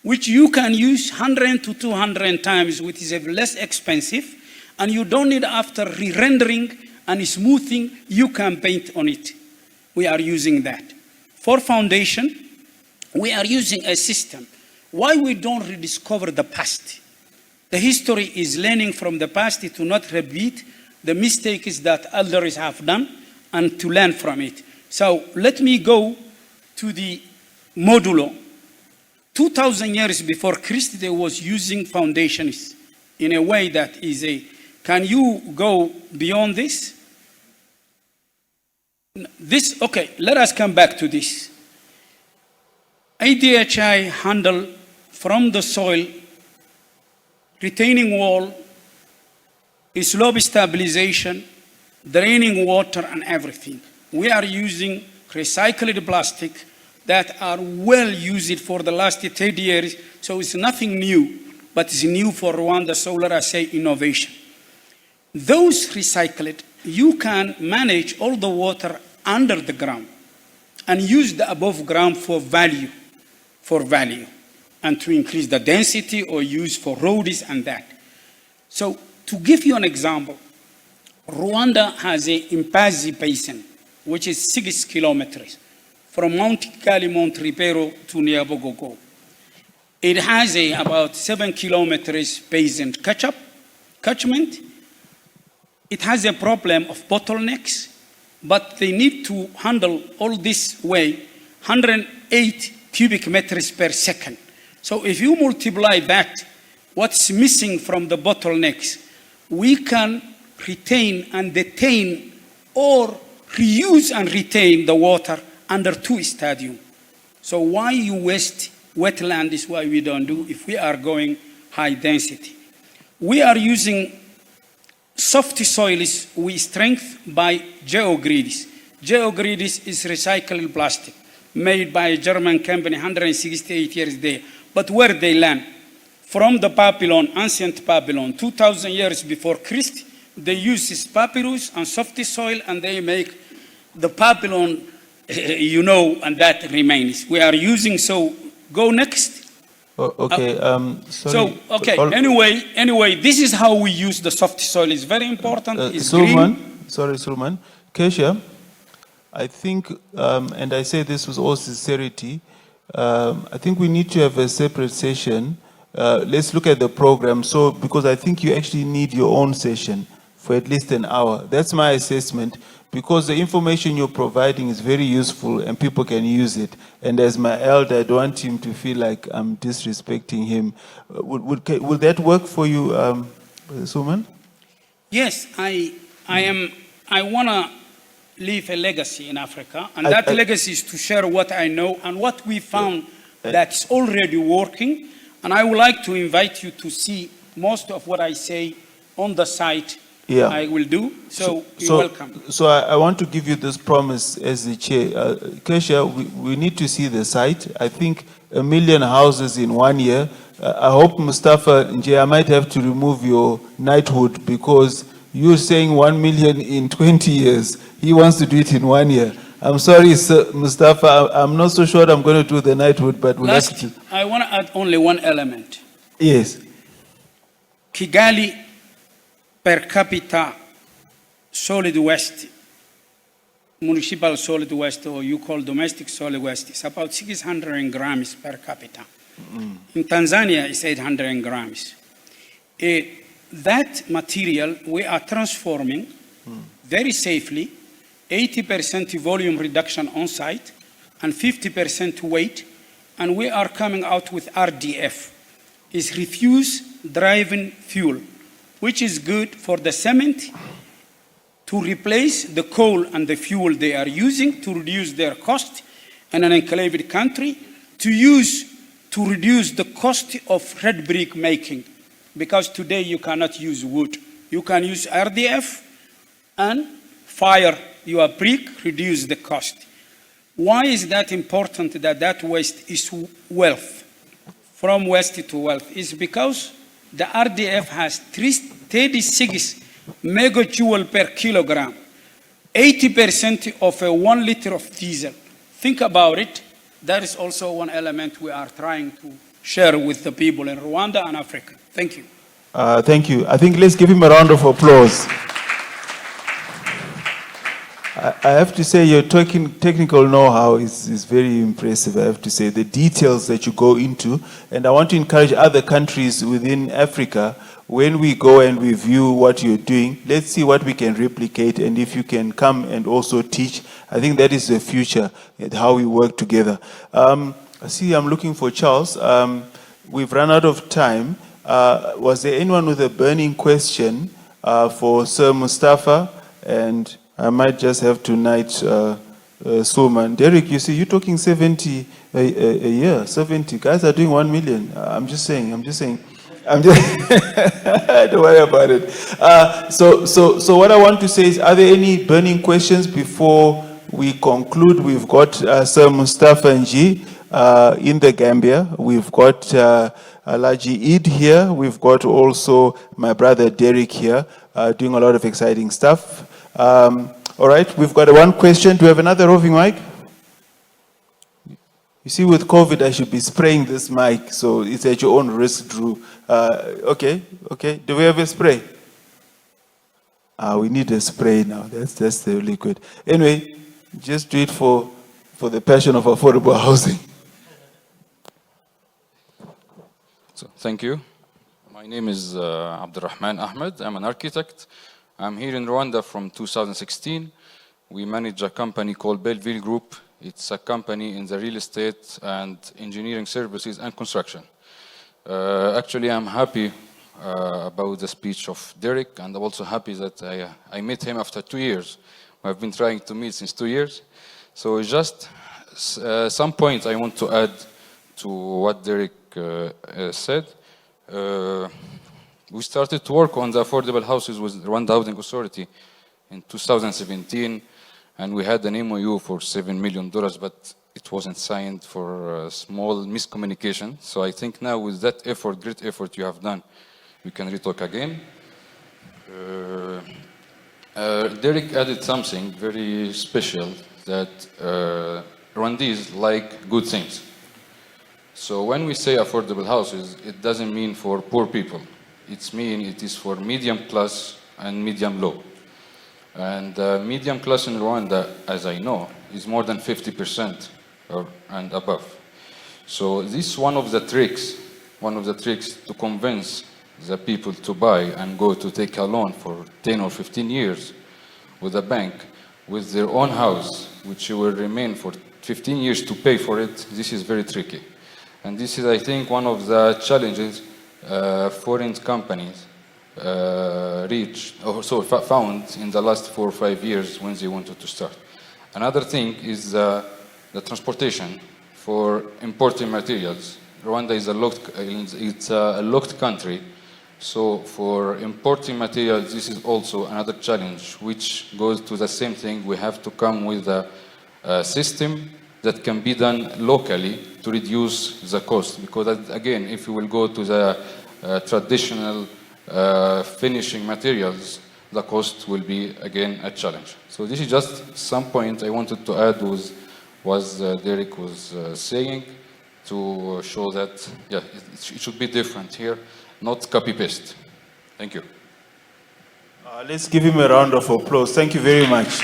which you can use 100 to 200 times, which is less expensive, and you don't need, after re-rendering and smoothing, you can paint on it. We are using that. For foundation, we are using a system. Why we don't rediscover the past? The history is learning from the past to not repeat the mistakes that elders have done and to learn from it. So let me go to the modulo. 2,000 years before Christ, they was using foundations in a way that is a, can you go beyond this? This, okay, let us come back to this. ADHI handle from the soil, retaining wall, slope stabilization, draining water and everything. We are using recycled plastic that are well used for the last 30 years, so it's nothing new, but it's new for Rwanda, so let us say innovation. Those recycled, you can manage all the water under the ground and use the above ground for value, and to increase the density or use for roads and that. So to give you an example, Rwanda has a Impazi Basin, which is 6 kilometers from Mount Kigali, Mount Ripero to Nyabogogo. It has about 7 kilometers basin catchment. It has a problem of bottlenecks, but they need to handle all this way 108 cubic meters per second. So if you multiply that, what's missing from the bottlenecks, we can retain and detain or reuse and retain the water under 2 stadiums. So why you waste wetland is why we don't do if we are going high density. We are using soft soils we strengthen by geogridis. Geogridis is recycled plastic made by a German company 168 years there. But where they land? From the Babylon, ancient Babylon, 2,000 years before Christ, they use this papyrus and soft soil and they make the Babylon, and that remains. We are using, so go next. Okay, sorry. So, okay, anyway, this is how we use the soft soil. It's very important. It's Sulman, green. sorry, Sulman. Kesha, I think, and I say this with all sincerity, I think we need to have a separate session. Let's look at the program. So, because I think you actually need your own session for at least an hour. That's my assessment, because the information you're providing is very useful and people can use it. And as my elder, I don't want him to feel like I'm disrespecting him. Would that work for you, Suman? Yes, I want to leave a legacy in Africa, and that legacy is to share what I know and what we found that's already working. And I would like to invite you to see most of what I say on the site. Yeah. I will do. So you're welcome. So I want to give you this promise as the chair. Kesha, we need to see the site. I think 1 million houses in 1 year. I hope, Mustafa Nje, I might have to remove your knighthood, because you're saying 1 million in 20 years. He wants to do it in 1 year. I'm sorry, sir, Mustafa. I'm not so sure I'm going to do the knighthood, but we'll have to. I want to add only one element. Yes. Kigali per capita solid waste, municipal solid waste, or you call domestic solid waste, is about 600 grams per capita. In Tanzania, it's 800 grams. That material we are transforming very safely, 80% volume reduction on site and 50% weight, and we are coming out with RDF, is refuse driven fuel, which is good for the cement to replace the coal and the fuel they are using to reduce their cost in an enclaved country, to reduce the cost of red brick making, because today you cannot use wood. You can use RDF and fire your brick, reduce the cost. Why is that important, that waste is wealth, from waste to wealth? Is because the RDF has 36 megajoule per kilogram, 80% of 1 liter of diesel. Think about it. That is also one element we are trying to share with the people in Rwanda and Africa. Thank you. Thank you. I think let's give him a round of applause. I have to say your technical know-how is very impressive. I have to say the details that you go into, and I want to encourage other countries within Africa, when we go and we view what you're doing, let's see what we can replicate, and if you can come and also teach, I think that is the future, and how we work together. I see I'm looking for Charles. We've run out of time. Was there anyone with a burning question for Sir Mustafa? And I might just have to knight Suman. Derek, you see, you're talking 70 a year. 70 guys are doing 1 million. I'm just saying. Don't worry about it. So what I want to say is, are there any burning questions before we conclude? We've got Sir Mustafa Nji in the Gambia. We've got Alaji Eid here. We've got also my brother Derek here doing a lot of exciting stuff. All right, we've got one question. Do we have another roving mic? You see, with COVID, I should be spraying this mic, so it's at your own risk, Drew. Okay. Do we have a spray? We need a spray now. That's the liquid. Anyway, just do it for the passion of affordable housing. So, thank you. My name is Abdurrahman Ahmed. I'm an architect. I'm here in Rwanda from 2016. We manage a company called Belleville Group. It's a company in the real estate and engineering services and construction. Actually, I'm happy about the speech of Derek, and I'm also happy that I met him after 2 years. I've been trying to meet since 2 years. So just some points I want to add to what Derek said. We started to work on the affordable houses with Rwanda Housing Authority in 2017, and we had an MOU for $7 million, but it wasn't signed for a small miscommunication. So I think now with that effort, great effort you have done, we can retalk again. Derek added something very special, that Rwandese like good things. So when we say affordable houses, it doesn't mean for poor people. It is for medium class and medium low. And medium class in Rwanda, as I know, is more than 50% and above. So this is one of the tricks to convince the people to buy and go to take a loan for 10 or 15 years with a bank, with their own house, which will remain for 15 years to pay for it. This is very tricky. And this is, I think, one of the challenges foreign companies found in the last 4 or 5 years when they wanted to start. Another thing is the transportation for importing materials. Rwanda is a locked country, so for importing materials, this is also another challenge, which goes to the same thing. We have to come with a system that can be done locally to reduce the cost. Because again, if you will go to the traditional finishing materials, the cost will be again a challenge. So this is just some point I wanted to add was Derek was saying, to show that it should be different here, not copy-paste. Thank you. Let's give him a round of applause. Thank you very much.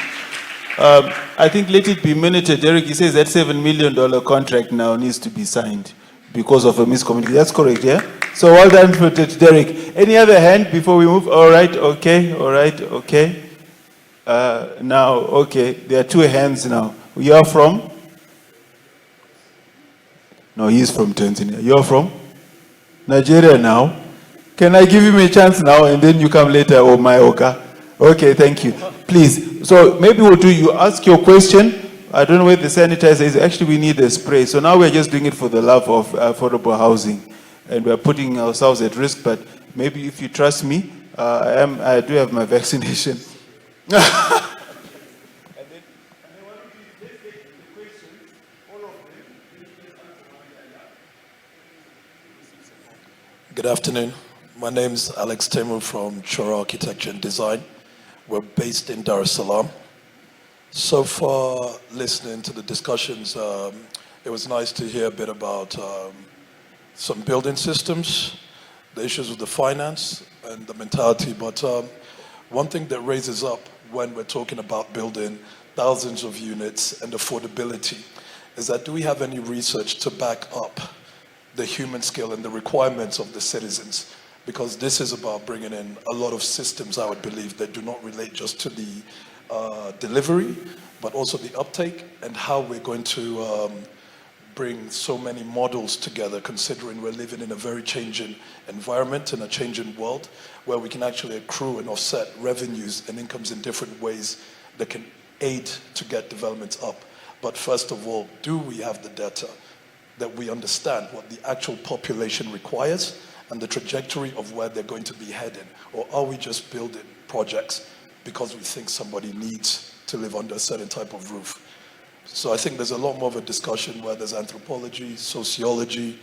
I think let it be minuted. Derek, he says that $7 million contract now needs to be signed because of a miscommunication. That's correct, yeah? So well done for Derek. Any other hand before we move? All right, okay. Now, okay, there are 2 hands now. You are from? No, he's from Tanzania. You're from? Nigeria now. Can I give him a chance now and then you come later, oh my Oka? Okay, thank you. Please. So maybe we'll do, you ask your question. I don't know where the sanitizer is. Actually, we need a spray. So now we're just doing it for the love of affordable housing. And we're putting ourselves at risk, but maybe if you trust me, I do have my vaccination. Good afternoon. My name is Alex Temu from Chora Architecture and Design. We're based in Dar es Salaam. So far, listening to the discussions, it was nice to hear a bit about some building systems, the issues with the finance and the mentality. But one thing that raises up when we're talking about building thousands of units and affordability is that do we have any research to back up the human skill and the requirements of the citizens? Because this is about bringing in a lot of systems, I would believe, that do not relate just to the delivery, but also the uptake and how we're going to bring so many models together, considering we're living in a very changing environment, in a changing world, where we can actually accrue and offset revenues and incomes in different ways that can aid to get development up. But first of all, do we have the data that we understand what the actual population requires and the trajectory of where they're going to be heading? Or are we just building projects because we think somebody needs to live under a certain type of roof? So I think there's a lot more of a discussion where there's anthropology, sociology,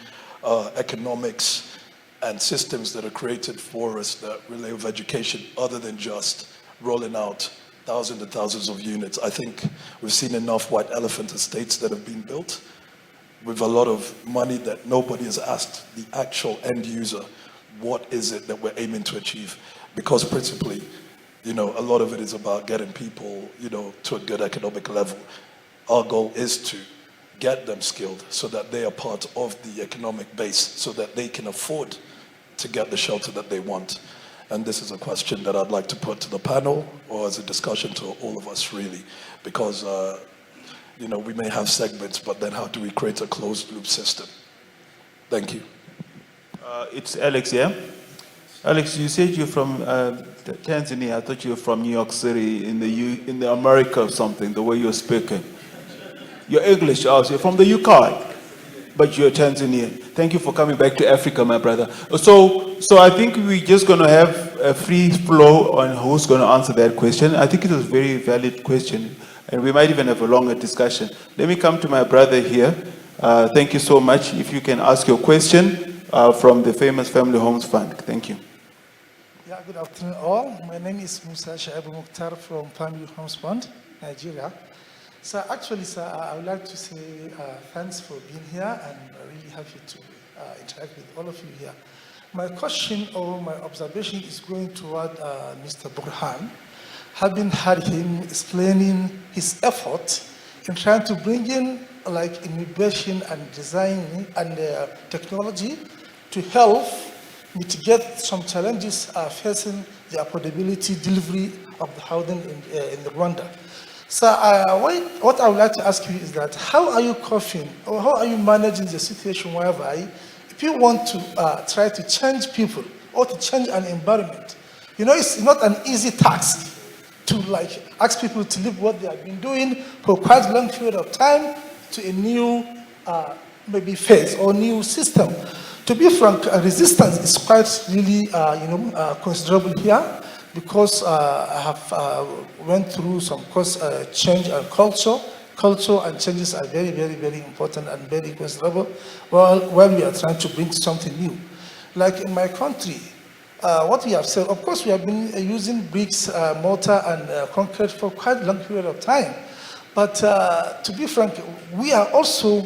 economics, and systems that are created for us that relate with education other than just rolling out thousands and thousands of units. I think we've seen enough white elephant estates that have been built with a lot of money that nobody has asked the actual end user, what is it that we're aiming to achieve? Because principally, a lot of it is about getting people, to a good economic level. Our goal is to get them skilled so that they are part of the economic base, so that they can afford to get the shelter that they want. And this is a question that I'd like to put to the panel, or as a discussion to all of us, really, because we may have segments, but then how do we create a closed loop system? Thank you. It's Alex, yeah? Alex, you said you're from Tanzania. I thought you were from New York City in the America or something, the way you're speaking. You're English also, you're from the UK, but you're Tanzanian. Thank you for coming back to Africa, my brother. So I think we're just going to have a free flow on who's going to answer that question. I think it is a very valid question, and we might even have a longer discussion. Let me come to my brother here. Thank you so much. If you can ask your question from the Famous Family Homes Fund. Thank you. Yeah, good afternoon all. My name is Musa Shaibu Mukhtar from Family Homes Fund, Nigeria. So actually, sir, I would like to say thanks for being here, and I'm really happy to interact with all of you here. My question or my observation is going toward Mr. Burhan. Having heard him explaining his effort in trying to bring in like innovation and design and technology to help mitigate some challenges facing the affordability delivery of the housing in Rwanda. So what I would like to ask you is that how are you coping or how are you managing the situation whereby if you want to try to change people or to change an environment, it's not an easy task to like ask people to leave what they have been doing for quite a long period of time to a new maybe phase or new system. To be frank, resistance is quite really considerable here, because I have went through some course change and culture. Culture and changes are very, very, very important and very considerable when we are trying to bring something new. Like in my country, what we have said, of course, we have been using bricks, mortar, and concrete for quite a long period of time. But to be frank, we are also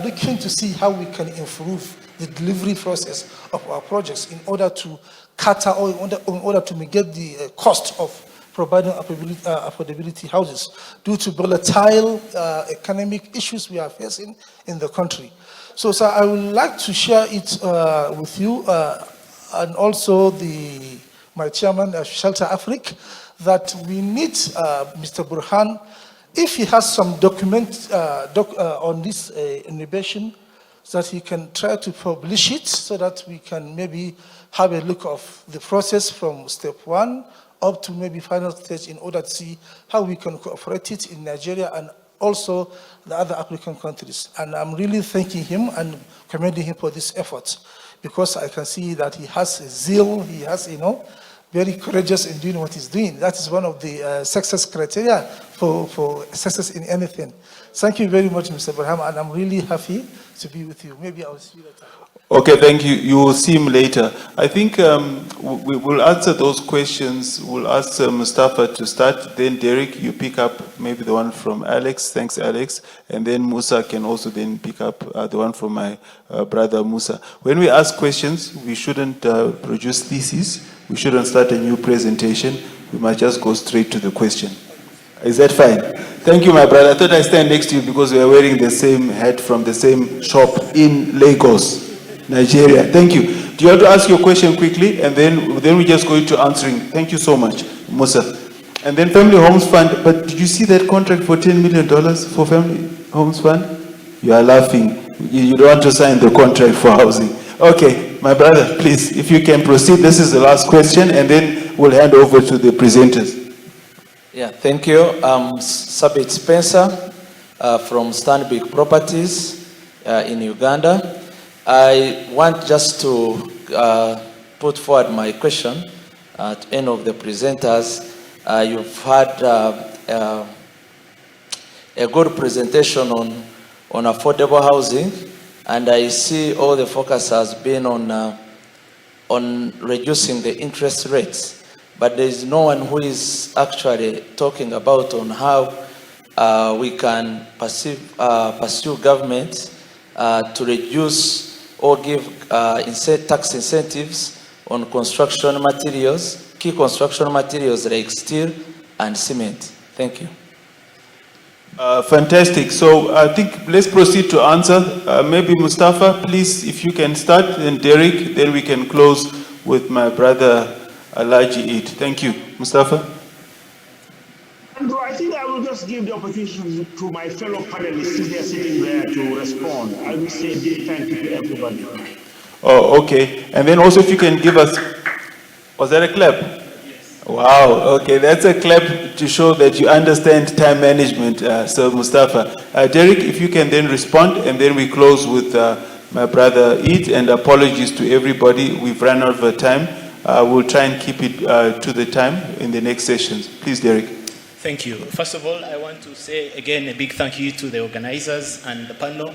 looking to see how we can improve the delivery process of our projects in order to cater or in order to mitigate the cost of providing affordability houses due to volatile economic issues we are facing in the country. So, sir, I would like to share it with you and also my chairman of Shelter Africa, that we need Mr. Burhan, if he has some document on this innovation, so that he can try to publish it so that we can maybe have a look of the process from step 1 up to maybe final stage in order to see how we can cooperate it in Nigeria and also the other African countries. And I'm really thanking him and commending him for this effort, because I can see that he has a zeal, he has, very courageous in doing what he's doing. That is one of the success criteria for success in anything. Thank you very much, Mr. Burhan, and I'm really happy to be with you. Maybe I'll see you later. Okay, thank you. You will see him later. I think we will answer those questions. We'll ask Mustafa to start. Then Derek, you pick up maybe the one from Alex. Thanks, Alex. And then Musa can also then pick up the one from my brother Musa. When we ask questions, we shouldn't produce theses. We shouldn't start a new presentation. We must just go straight to the question. Is that fine? Thank you, my brother. I thought I stand next to you because we are wearing the same hat from the same shop in Lagos, Nigeria. Thank you. Do you want to ask your question quickly? And then we just go into answering. Thank you so much, Musa. And then Family Homes Fund. But did you see that contract for $10 million for Family Homes Fund? You are laughing. You don't want to sign the contract for housing. Okay, my brother, please, if you can proceed, this is the last question, and then we'll hand over to the presenters. Yeah, thank you. I'm Sabit Spencer from Stanbic Properties in Uganda. I want just to put forward my question at any of the presenters. You've had a good presentation on affordable housing, and I see all the focus has been on reducing the interest rates. But there is no one who is actually talking about on how we can pursue government to reduce or give tax incentives on construction materials, key construction materials like steel and cement. Thank you. Fantastic. So I think let's proceed to answer. Maybe Mustafa, please, if you can start, and Derek, then we can close with my brother Alaji Eid. Thank you. Mustafa? Andrew, I think I will just give the opportunity to my fellow panelists, since they're sitting there, to respond. I will say a big thank you to everybody. Oh, okay. And then also if you can give us, was that a clap? Yes. Wow, okay, that's a clap to show that you understand time management, so Mustafa. Derek, if you can then respond, and then we close with my brother Eid, and apologies to everybody, we've run out of time. We'll try and keep it to the time in the next sessions. Please, Derek. Thank you. First of all, I want to say again a big thank you to the organizers and the panel.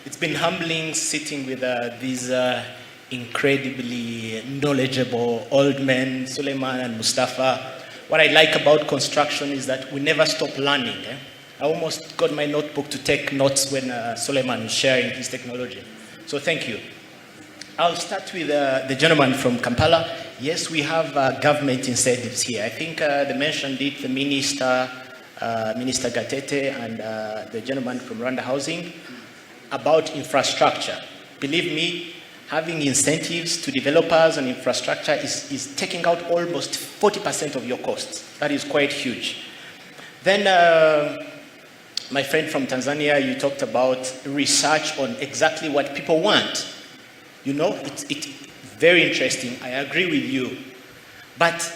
It's been humbling sitting with these incredibly knowledgeable old men, Suleiman and Mustafa. What I like about construction is that we never stop learning. I almost got my notebook to take notes when Suleiman was sharing his technology. So thank you. I'll start with the gentleman from Kampala. Yes, we have government incentives here. I think they mentioned it, the Minister Gatete and the gentleman from Rwanda Housing, about infrastructure. Believe me, having incentives to developers and infrastructure is taking out almost 40% of your costs. That is quite huge. Then, my friend from Tanzania, you talked about research on exactly what people want. You know, it's very interesting. I agree with you. But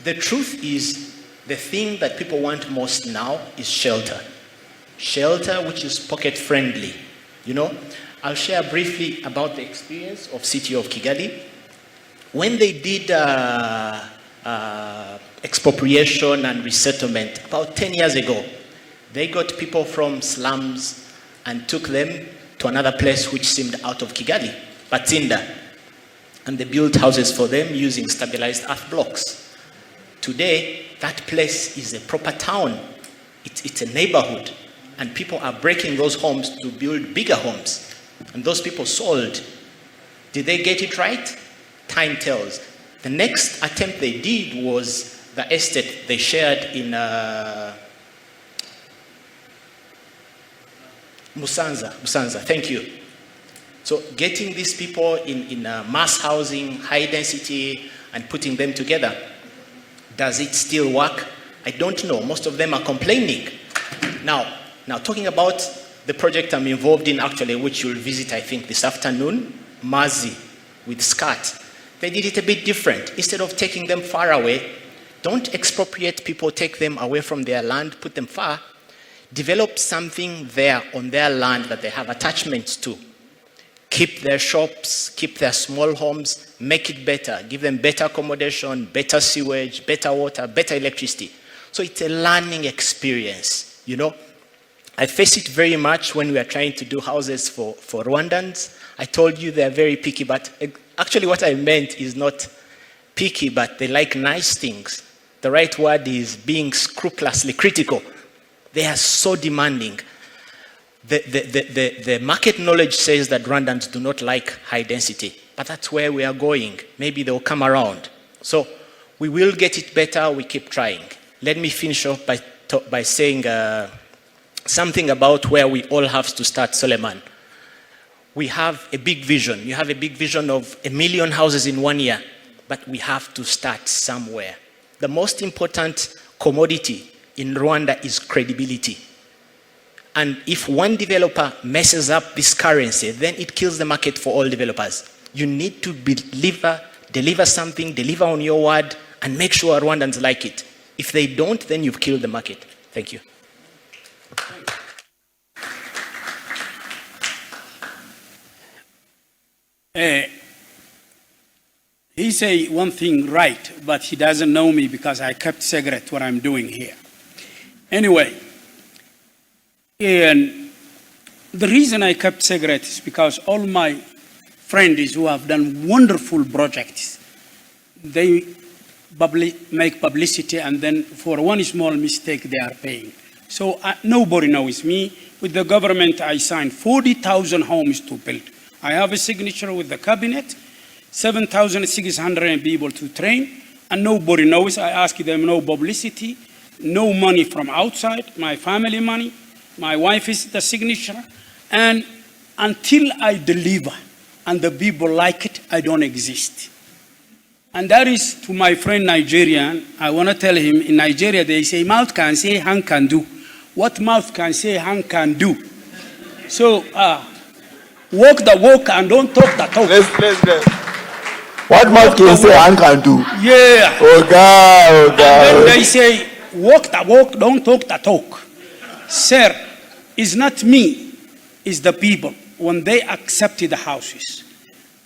the truth is, the thing that people want most now is shelter. Shelter which is pocket friendly. You know, I'll share briefly about the experience of City of Kigali. When they did expropriation and resettlement about 10 years ago, they got people from slums and took them to another place which seemed out of Kigali, Batsinda. And they built houses for them using stabilized earth blocks. Today, that place is a proper town. It's a neighborhood. And people are breaking those homes to build bigger homes. And those people sold. Did they get it right? Time tells. The next attempt they did was the estate they shared in Musanza, thank you. So getting these people in mass housing, high density, and putting them together, does it still work? I don't know. Most of them are complaining. Now talking about the project I'm involved in actually, which you'll visit, I think, this afternoon, Mazi with SCAT. They did it a bit different. Instead of taking them far away, don't expropriate people, take them away from their land, put them far. Develop something there on their land that they have attachments to. Keep their shops, keep their small homes, make it better. Give them better accommodation, better sewage, better water, better electricity. So it's a learning experience, you know. I face it very much when we are trying to do houses for Rwandans. I told you they're very picky, but actually what I meant is not picky, but they like nice things. The right word is being scrupulously critical. They are so demanding. The market knowledge says that Rwandans do not like high density, but that's where we are going. Maybe they'll come around. So we will get it better, we keep trying. Let me finish off by saying something about where we all have to start, Suleiman. We have a big vision. You have a big vision of 1 million houses in 1 year, but we have to start somewhere. The most important commodity in Rwanda is credibility. And if one developer messes up this currency, then it kills the market for all developers. You need to deliver something, deliver on your word, and make sure Rwandans like it. If they don't, then you've killed the market. Thank you. He say one thing right, but he doesn't know me because I kept secret what I'm doing here. Anyway, and the reason I kept secret is because all my friends who have done wonderful projects, they make publicity, and then for one small mistake they are paying. So nobody knows me. With the government, I signed 40,000 homes to build. I have a signature with the cabinet, 7,600 people to train, and nobody knows. I ask them no publicity, no money from outside, my family money. My wife is the signature. And until I deliver and the people like it, I don't exist. And that is to my friend Nigerian. I want to tell him, in Nigeria, they say, mouth can say, hand can do. What mouth can say, hand can do. So, walk the walk and don't talk the talk. Let's. What mouth can say, hand can do? Yeah. Oh, God. And then they say, walk the walk, don't talk the talk. Sir, it's not me, it's the people. When they accepted the houses.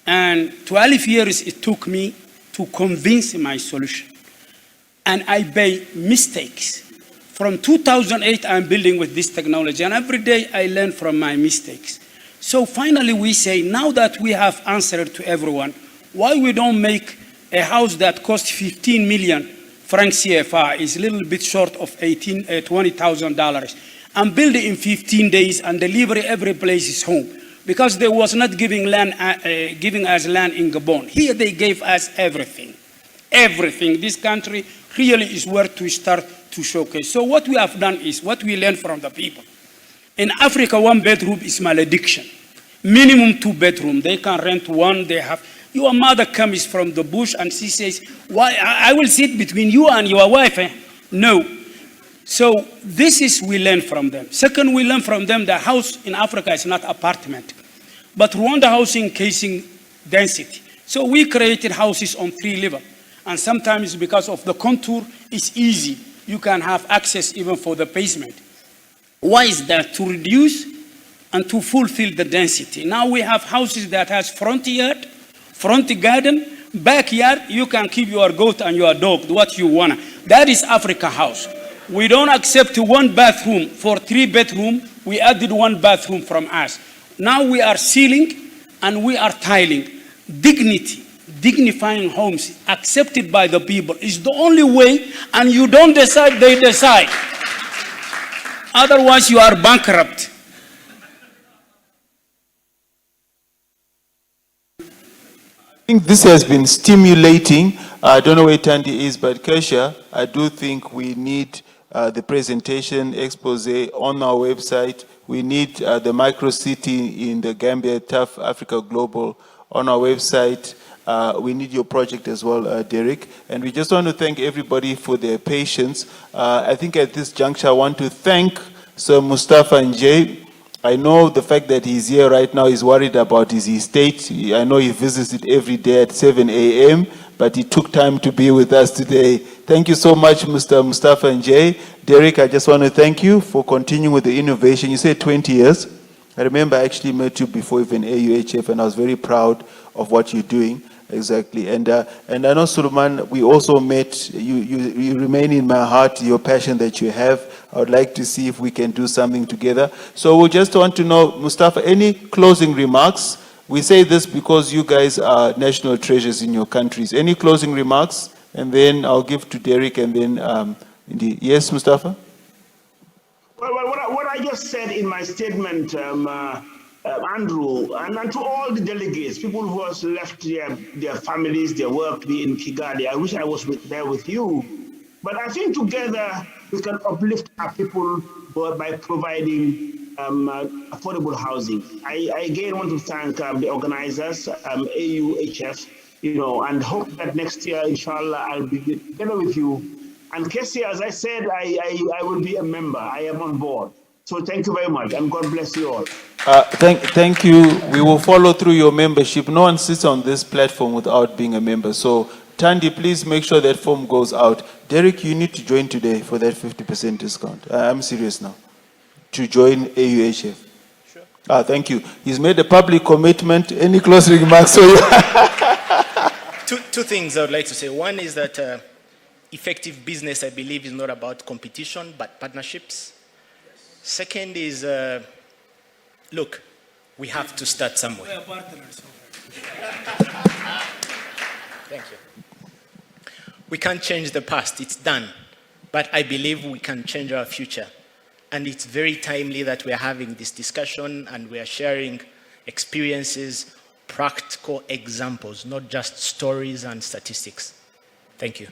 And 12 years it took me to convince my solution. And I made mistakes. From 2008, I'm building with this technology, and every day I learn from my mistakes. So finally we say, now that we have answered to everyone, why we don't make a house that costs 15 million francs CFA, is a little bit short of $20,000, and build it in 15 days and deliver every place is home. Because they was not giving us land in Gabon. Here they gave us everything. Everything. This country really is where to start to showcase. So what we have done is what we learned from the people. In Africa, 1 bedroom is malediction. Minimum 2 bedroom. They can rent one. They have. Your mother comes from the bush and she says, "Why? I will sit between you and your wife." Eh? No. So this is we learn from them. Second, we learn from them that house in Africa is not apartment, but Rwanda housing casing density. So we created houses on 3 levels. And sometimes because of the contour, it's easy. You can have access even for the basement. Why is that? To reduce and to fulfill the density. Now we have houses that has front yard, front garden, backyard. You can keep your goat and your dog, what you want. That is Africa house. We don't accept 1 bathroom for 3 bedroom. We added 1 bathroom from us. Now we are sealing and we are tiling. Dignity, dignifying homes accepted by the people is the only way, and you don't decide, they decide. Otherwise you are bankrupt. I think this has been stimulating. I don't know where Tandy is, but Kesha, I do think we need the presentation expose on our website. We need the micro city in the Gambia, Tough Africa Global on our website. We need your project as well, Derek. And we just want to thank everybody for their patience. I think at this juncture, I want to thank Sir Mustafa Njay. I know the fact that he's here right now is worried about his estate. I know he visits it every day at 7 a.m., but he took time to be with us today. Thank you so much, Mr. Mustafa Njay. Derek, I just want to thank you for continuing with the innovation. You said 20 years. I remember I actually met you before even AUHF, and I was very proud of what you're doing. Exactly. And I know, Suleiman, we also met. You remain in my heart, your passion that you have. I would like to see if we can do something together. So we just want to know, Mustafa, any closing remarks? We say this because you guys are national treasures in your countries. Any closing remarks? And then I'll give to Derek, and then, yes, Mustafa? Well, what I just said in my statement, Andrew, and to all the delegates, people who have left their families, their work in Kigali, I wish I was there with you. But I think together we can uplift our people by providing affordable housing. I again want to thank the organizers, AUHF, and hope that next year, inshallah, I'll be together with you. And Casey, as I said, I will be a member. I am on board. So thank you very much, and God bless you all. Thank you. We will follow through your membership. No one sits on this platform without being a member. So, Tandy, please make sure that form goes out. Derek, you need to join today for that 50% discount. I'm serious now. To join AUHF. Sure. Thank you. He's made a public commitment. Any closing remarks for you? Two things I would like to say. One is that effective business, I believe, is not about competition, but partnerships. Second is, look, we have to start somewhere. We are partners. Thank you. We can't change the past, it's done. But I believe we can change our future. And it's very timely that we're having this discussion and we are sharing experiences, practical examples, not just stories and statistics. Thank you.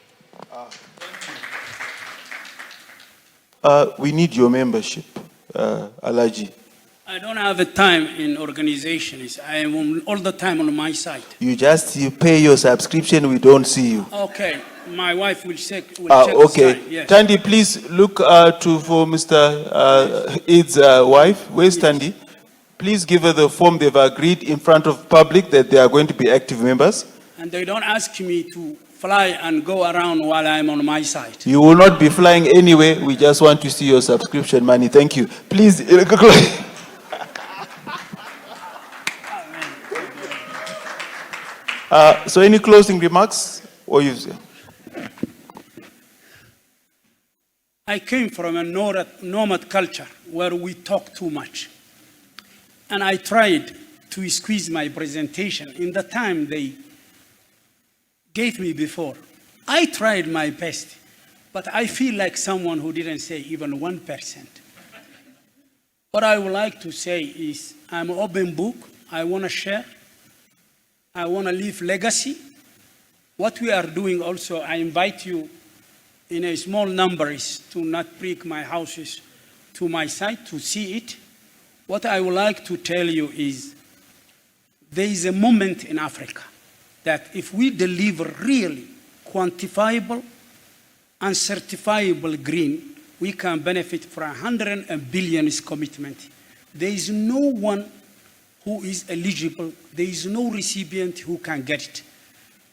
We need your membership, Alaji. I don't have a time in organizations. I am all the time on my side. You pay your subscription, we don't see you. Okay, my wife will check. Okay. The sign, yes. Tandy, please look for Mr. Eid's wife. Where's Tandy? Please give her the form they've agreed in front of public that they are going to be active members. And they don't ask me to fly and go around while I'm on my side. You will not be flying anyway. We just want to see your subscription money. Thank you. Please. So any closing remarks? Or you say? I came from a nomad culture where we talk too much. And I tried to squeeze my presentation in the time they gave me before. I tried my best, but I feel like someone who didn't say even 1%. What I would like to say is I'm an open book. I want to share. I want to leave legacy. What we are doing also, I invite you in a small numbers to not bring my houses to my site to see it. What I would like to tell you is there is a moment in Africa that if we deliver really quantifiable and certifiable green, we can benefit from 100 billion commitment. There is no one who is eligible. There is no recipient who can get it.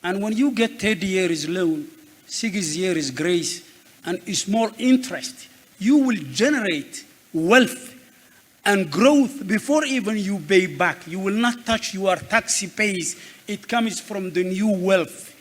And when you get 30 years loan, 6 years grace, and a small interest, you will generate wealth and growth before even you pay back. You will not touch your tax base. It comes from the new wealth.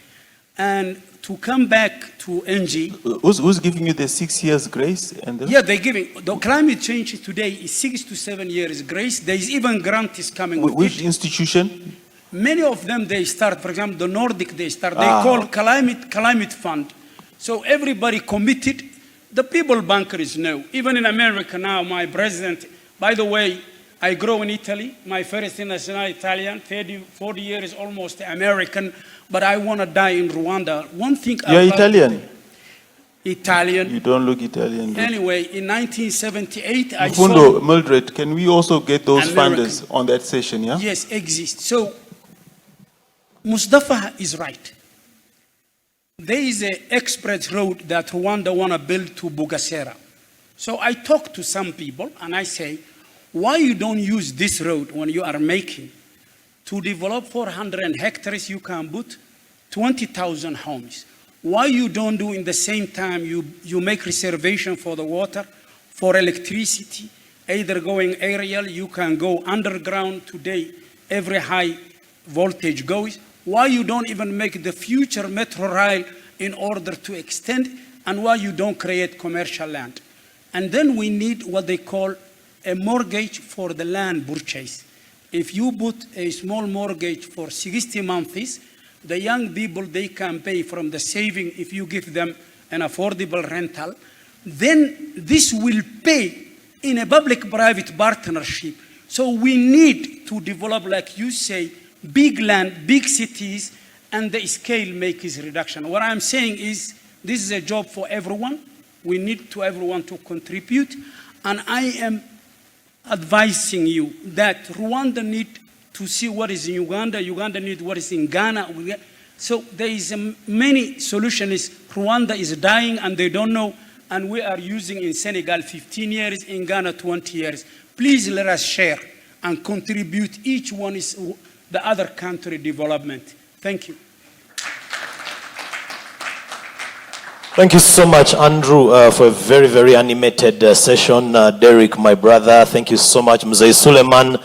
And to come back to NG. Who's giving you the 6 years grace? Yeah, they're giving. The climate change today is 6 to 7 years grace. There is even grants coming. Which institution? Many of them, they start, for example, the Nordic, they call climate fund. So everybody committed. The people bankers know. Even in America now, my president, by the way, I grew in Italy. My first national Italian, 40 years almost American, but I want to die in Rwanda. One thing You're Italian? Italian. You don't look Italian. Anyway, in 1978, I saw... Mildred, can we also get those American funders on that session, yeah? Yes, exist. So, Mustafa is right. There is an express road that Rwanda want to build to Bugesera. So I talk to some people and I say, why you don't use this road when you are making to develop 400 hectares you can put 20,000 homes? Why you don't do in the same time you make reservation for the water, for electricity, either going aerial, you can go underground today, every high voltage goes. Why you don't even make the future metro rail in order to extend, and why you don't create commercial land? And then we need what they call a mortgage for the land purchase. If you put a small mortgage for 60 months, the young people, they can pay from the saving if you give them an affordable rental. Then this will pay in a public-private partnership. So we need to develop, like you say, big land, big cities, and the scale makes reduction. What I'm saying is this is a job for everyone. We need to everyone to contribute. And I am advising you that Rwanda need to see what is in Uganda. Uganda need what is in Ghana. So there is many solutions. Rwanda is dying and they don't know and we are using in Senegal 15 years, in Ghana 20 years. Please let us share and contribute each one is the other country development. Thank you. Thank you so much, Andrew, for a very, very animated session. Derek, my brother, thank you so much. Mzee Suleiman,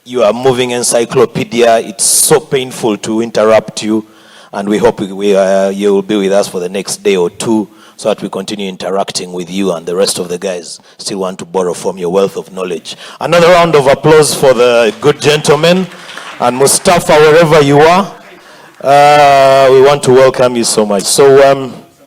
you are moving encyclopedia. It's so painful to interrupt you, and we hope you will be with us for the next day or two so that we continue interacting with you, and the rest of the guys still want to borrow from your wealth of knowledge. Another round of applause for the good gentleman, and Mustafa, wherever you are, we want to welcome you so much. So,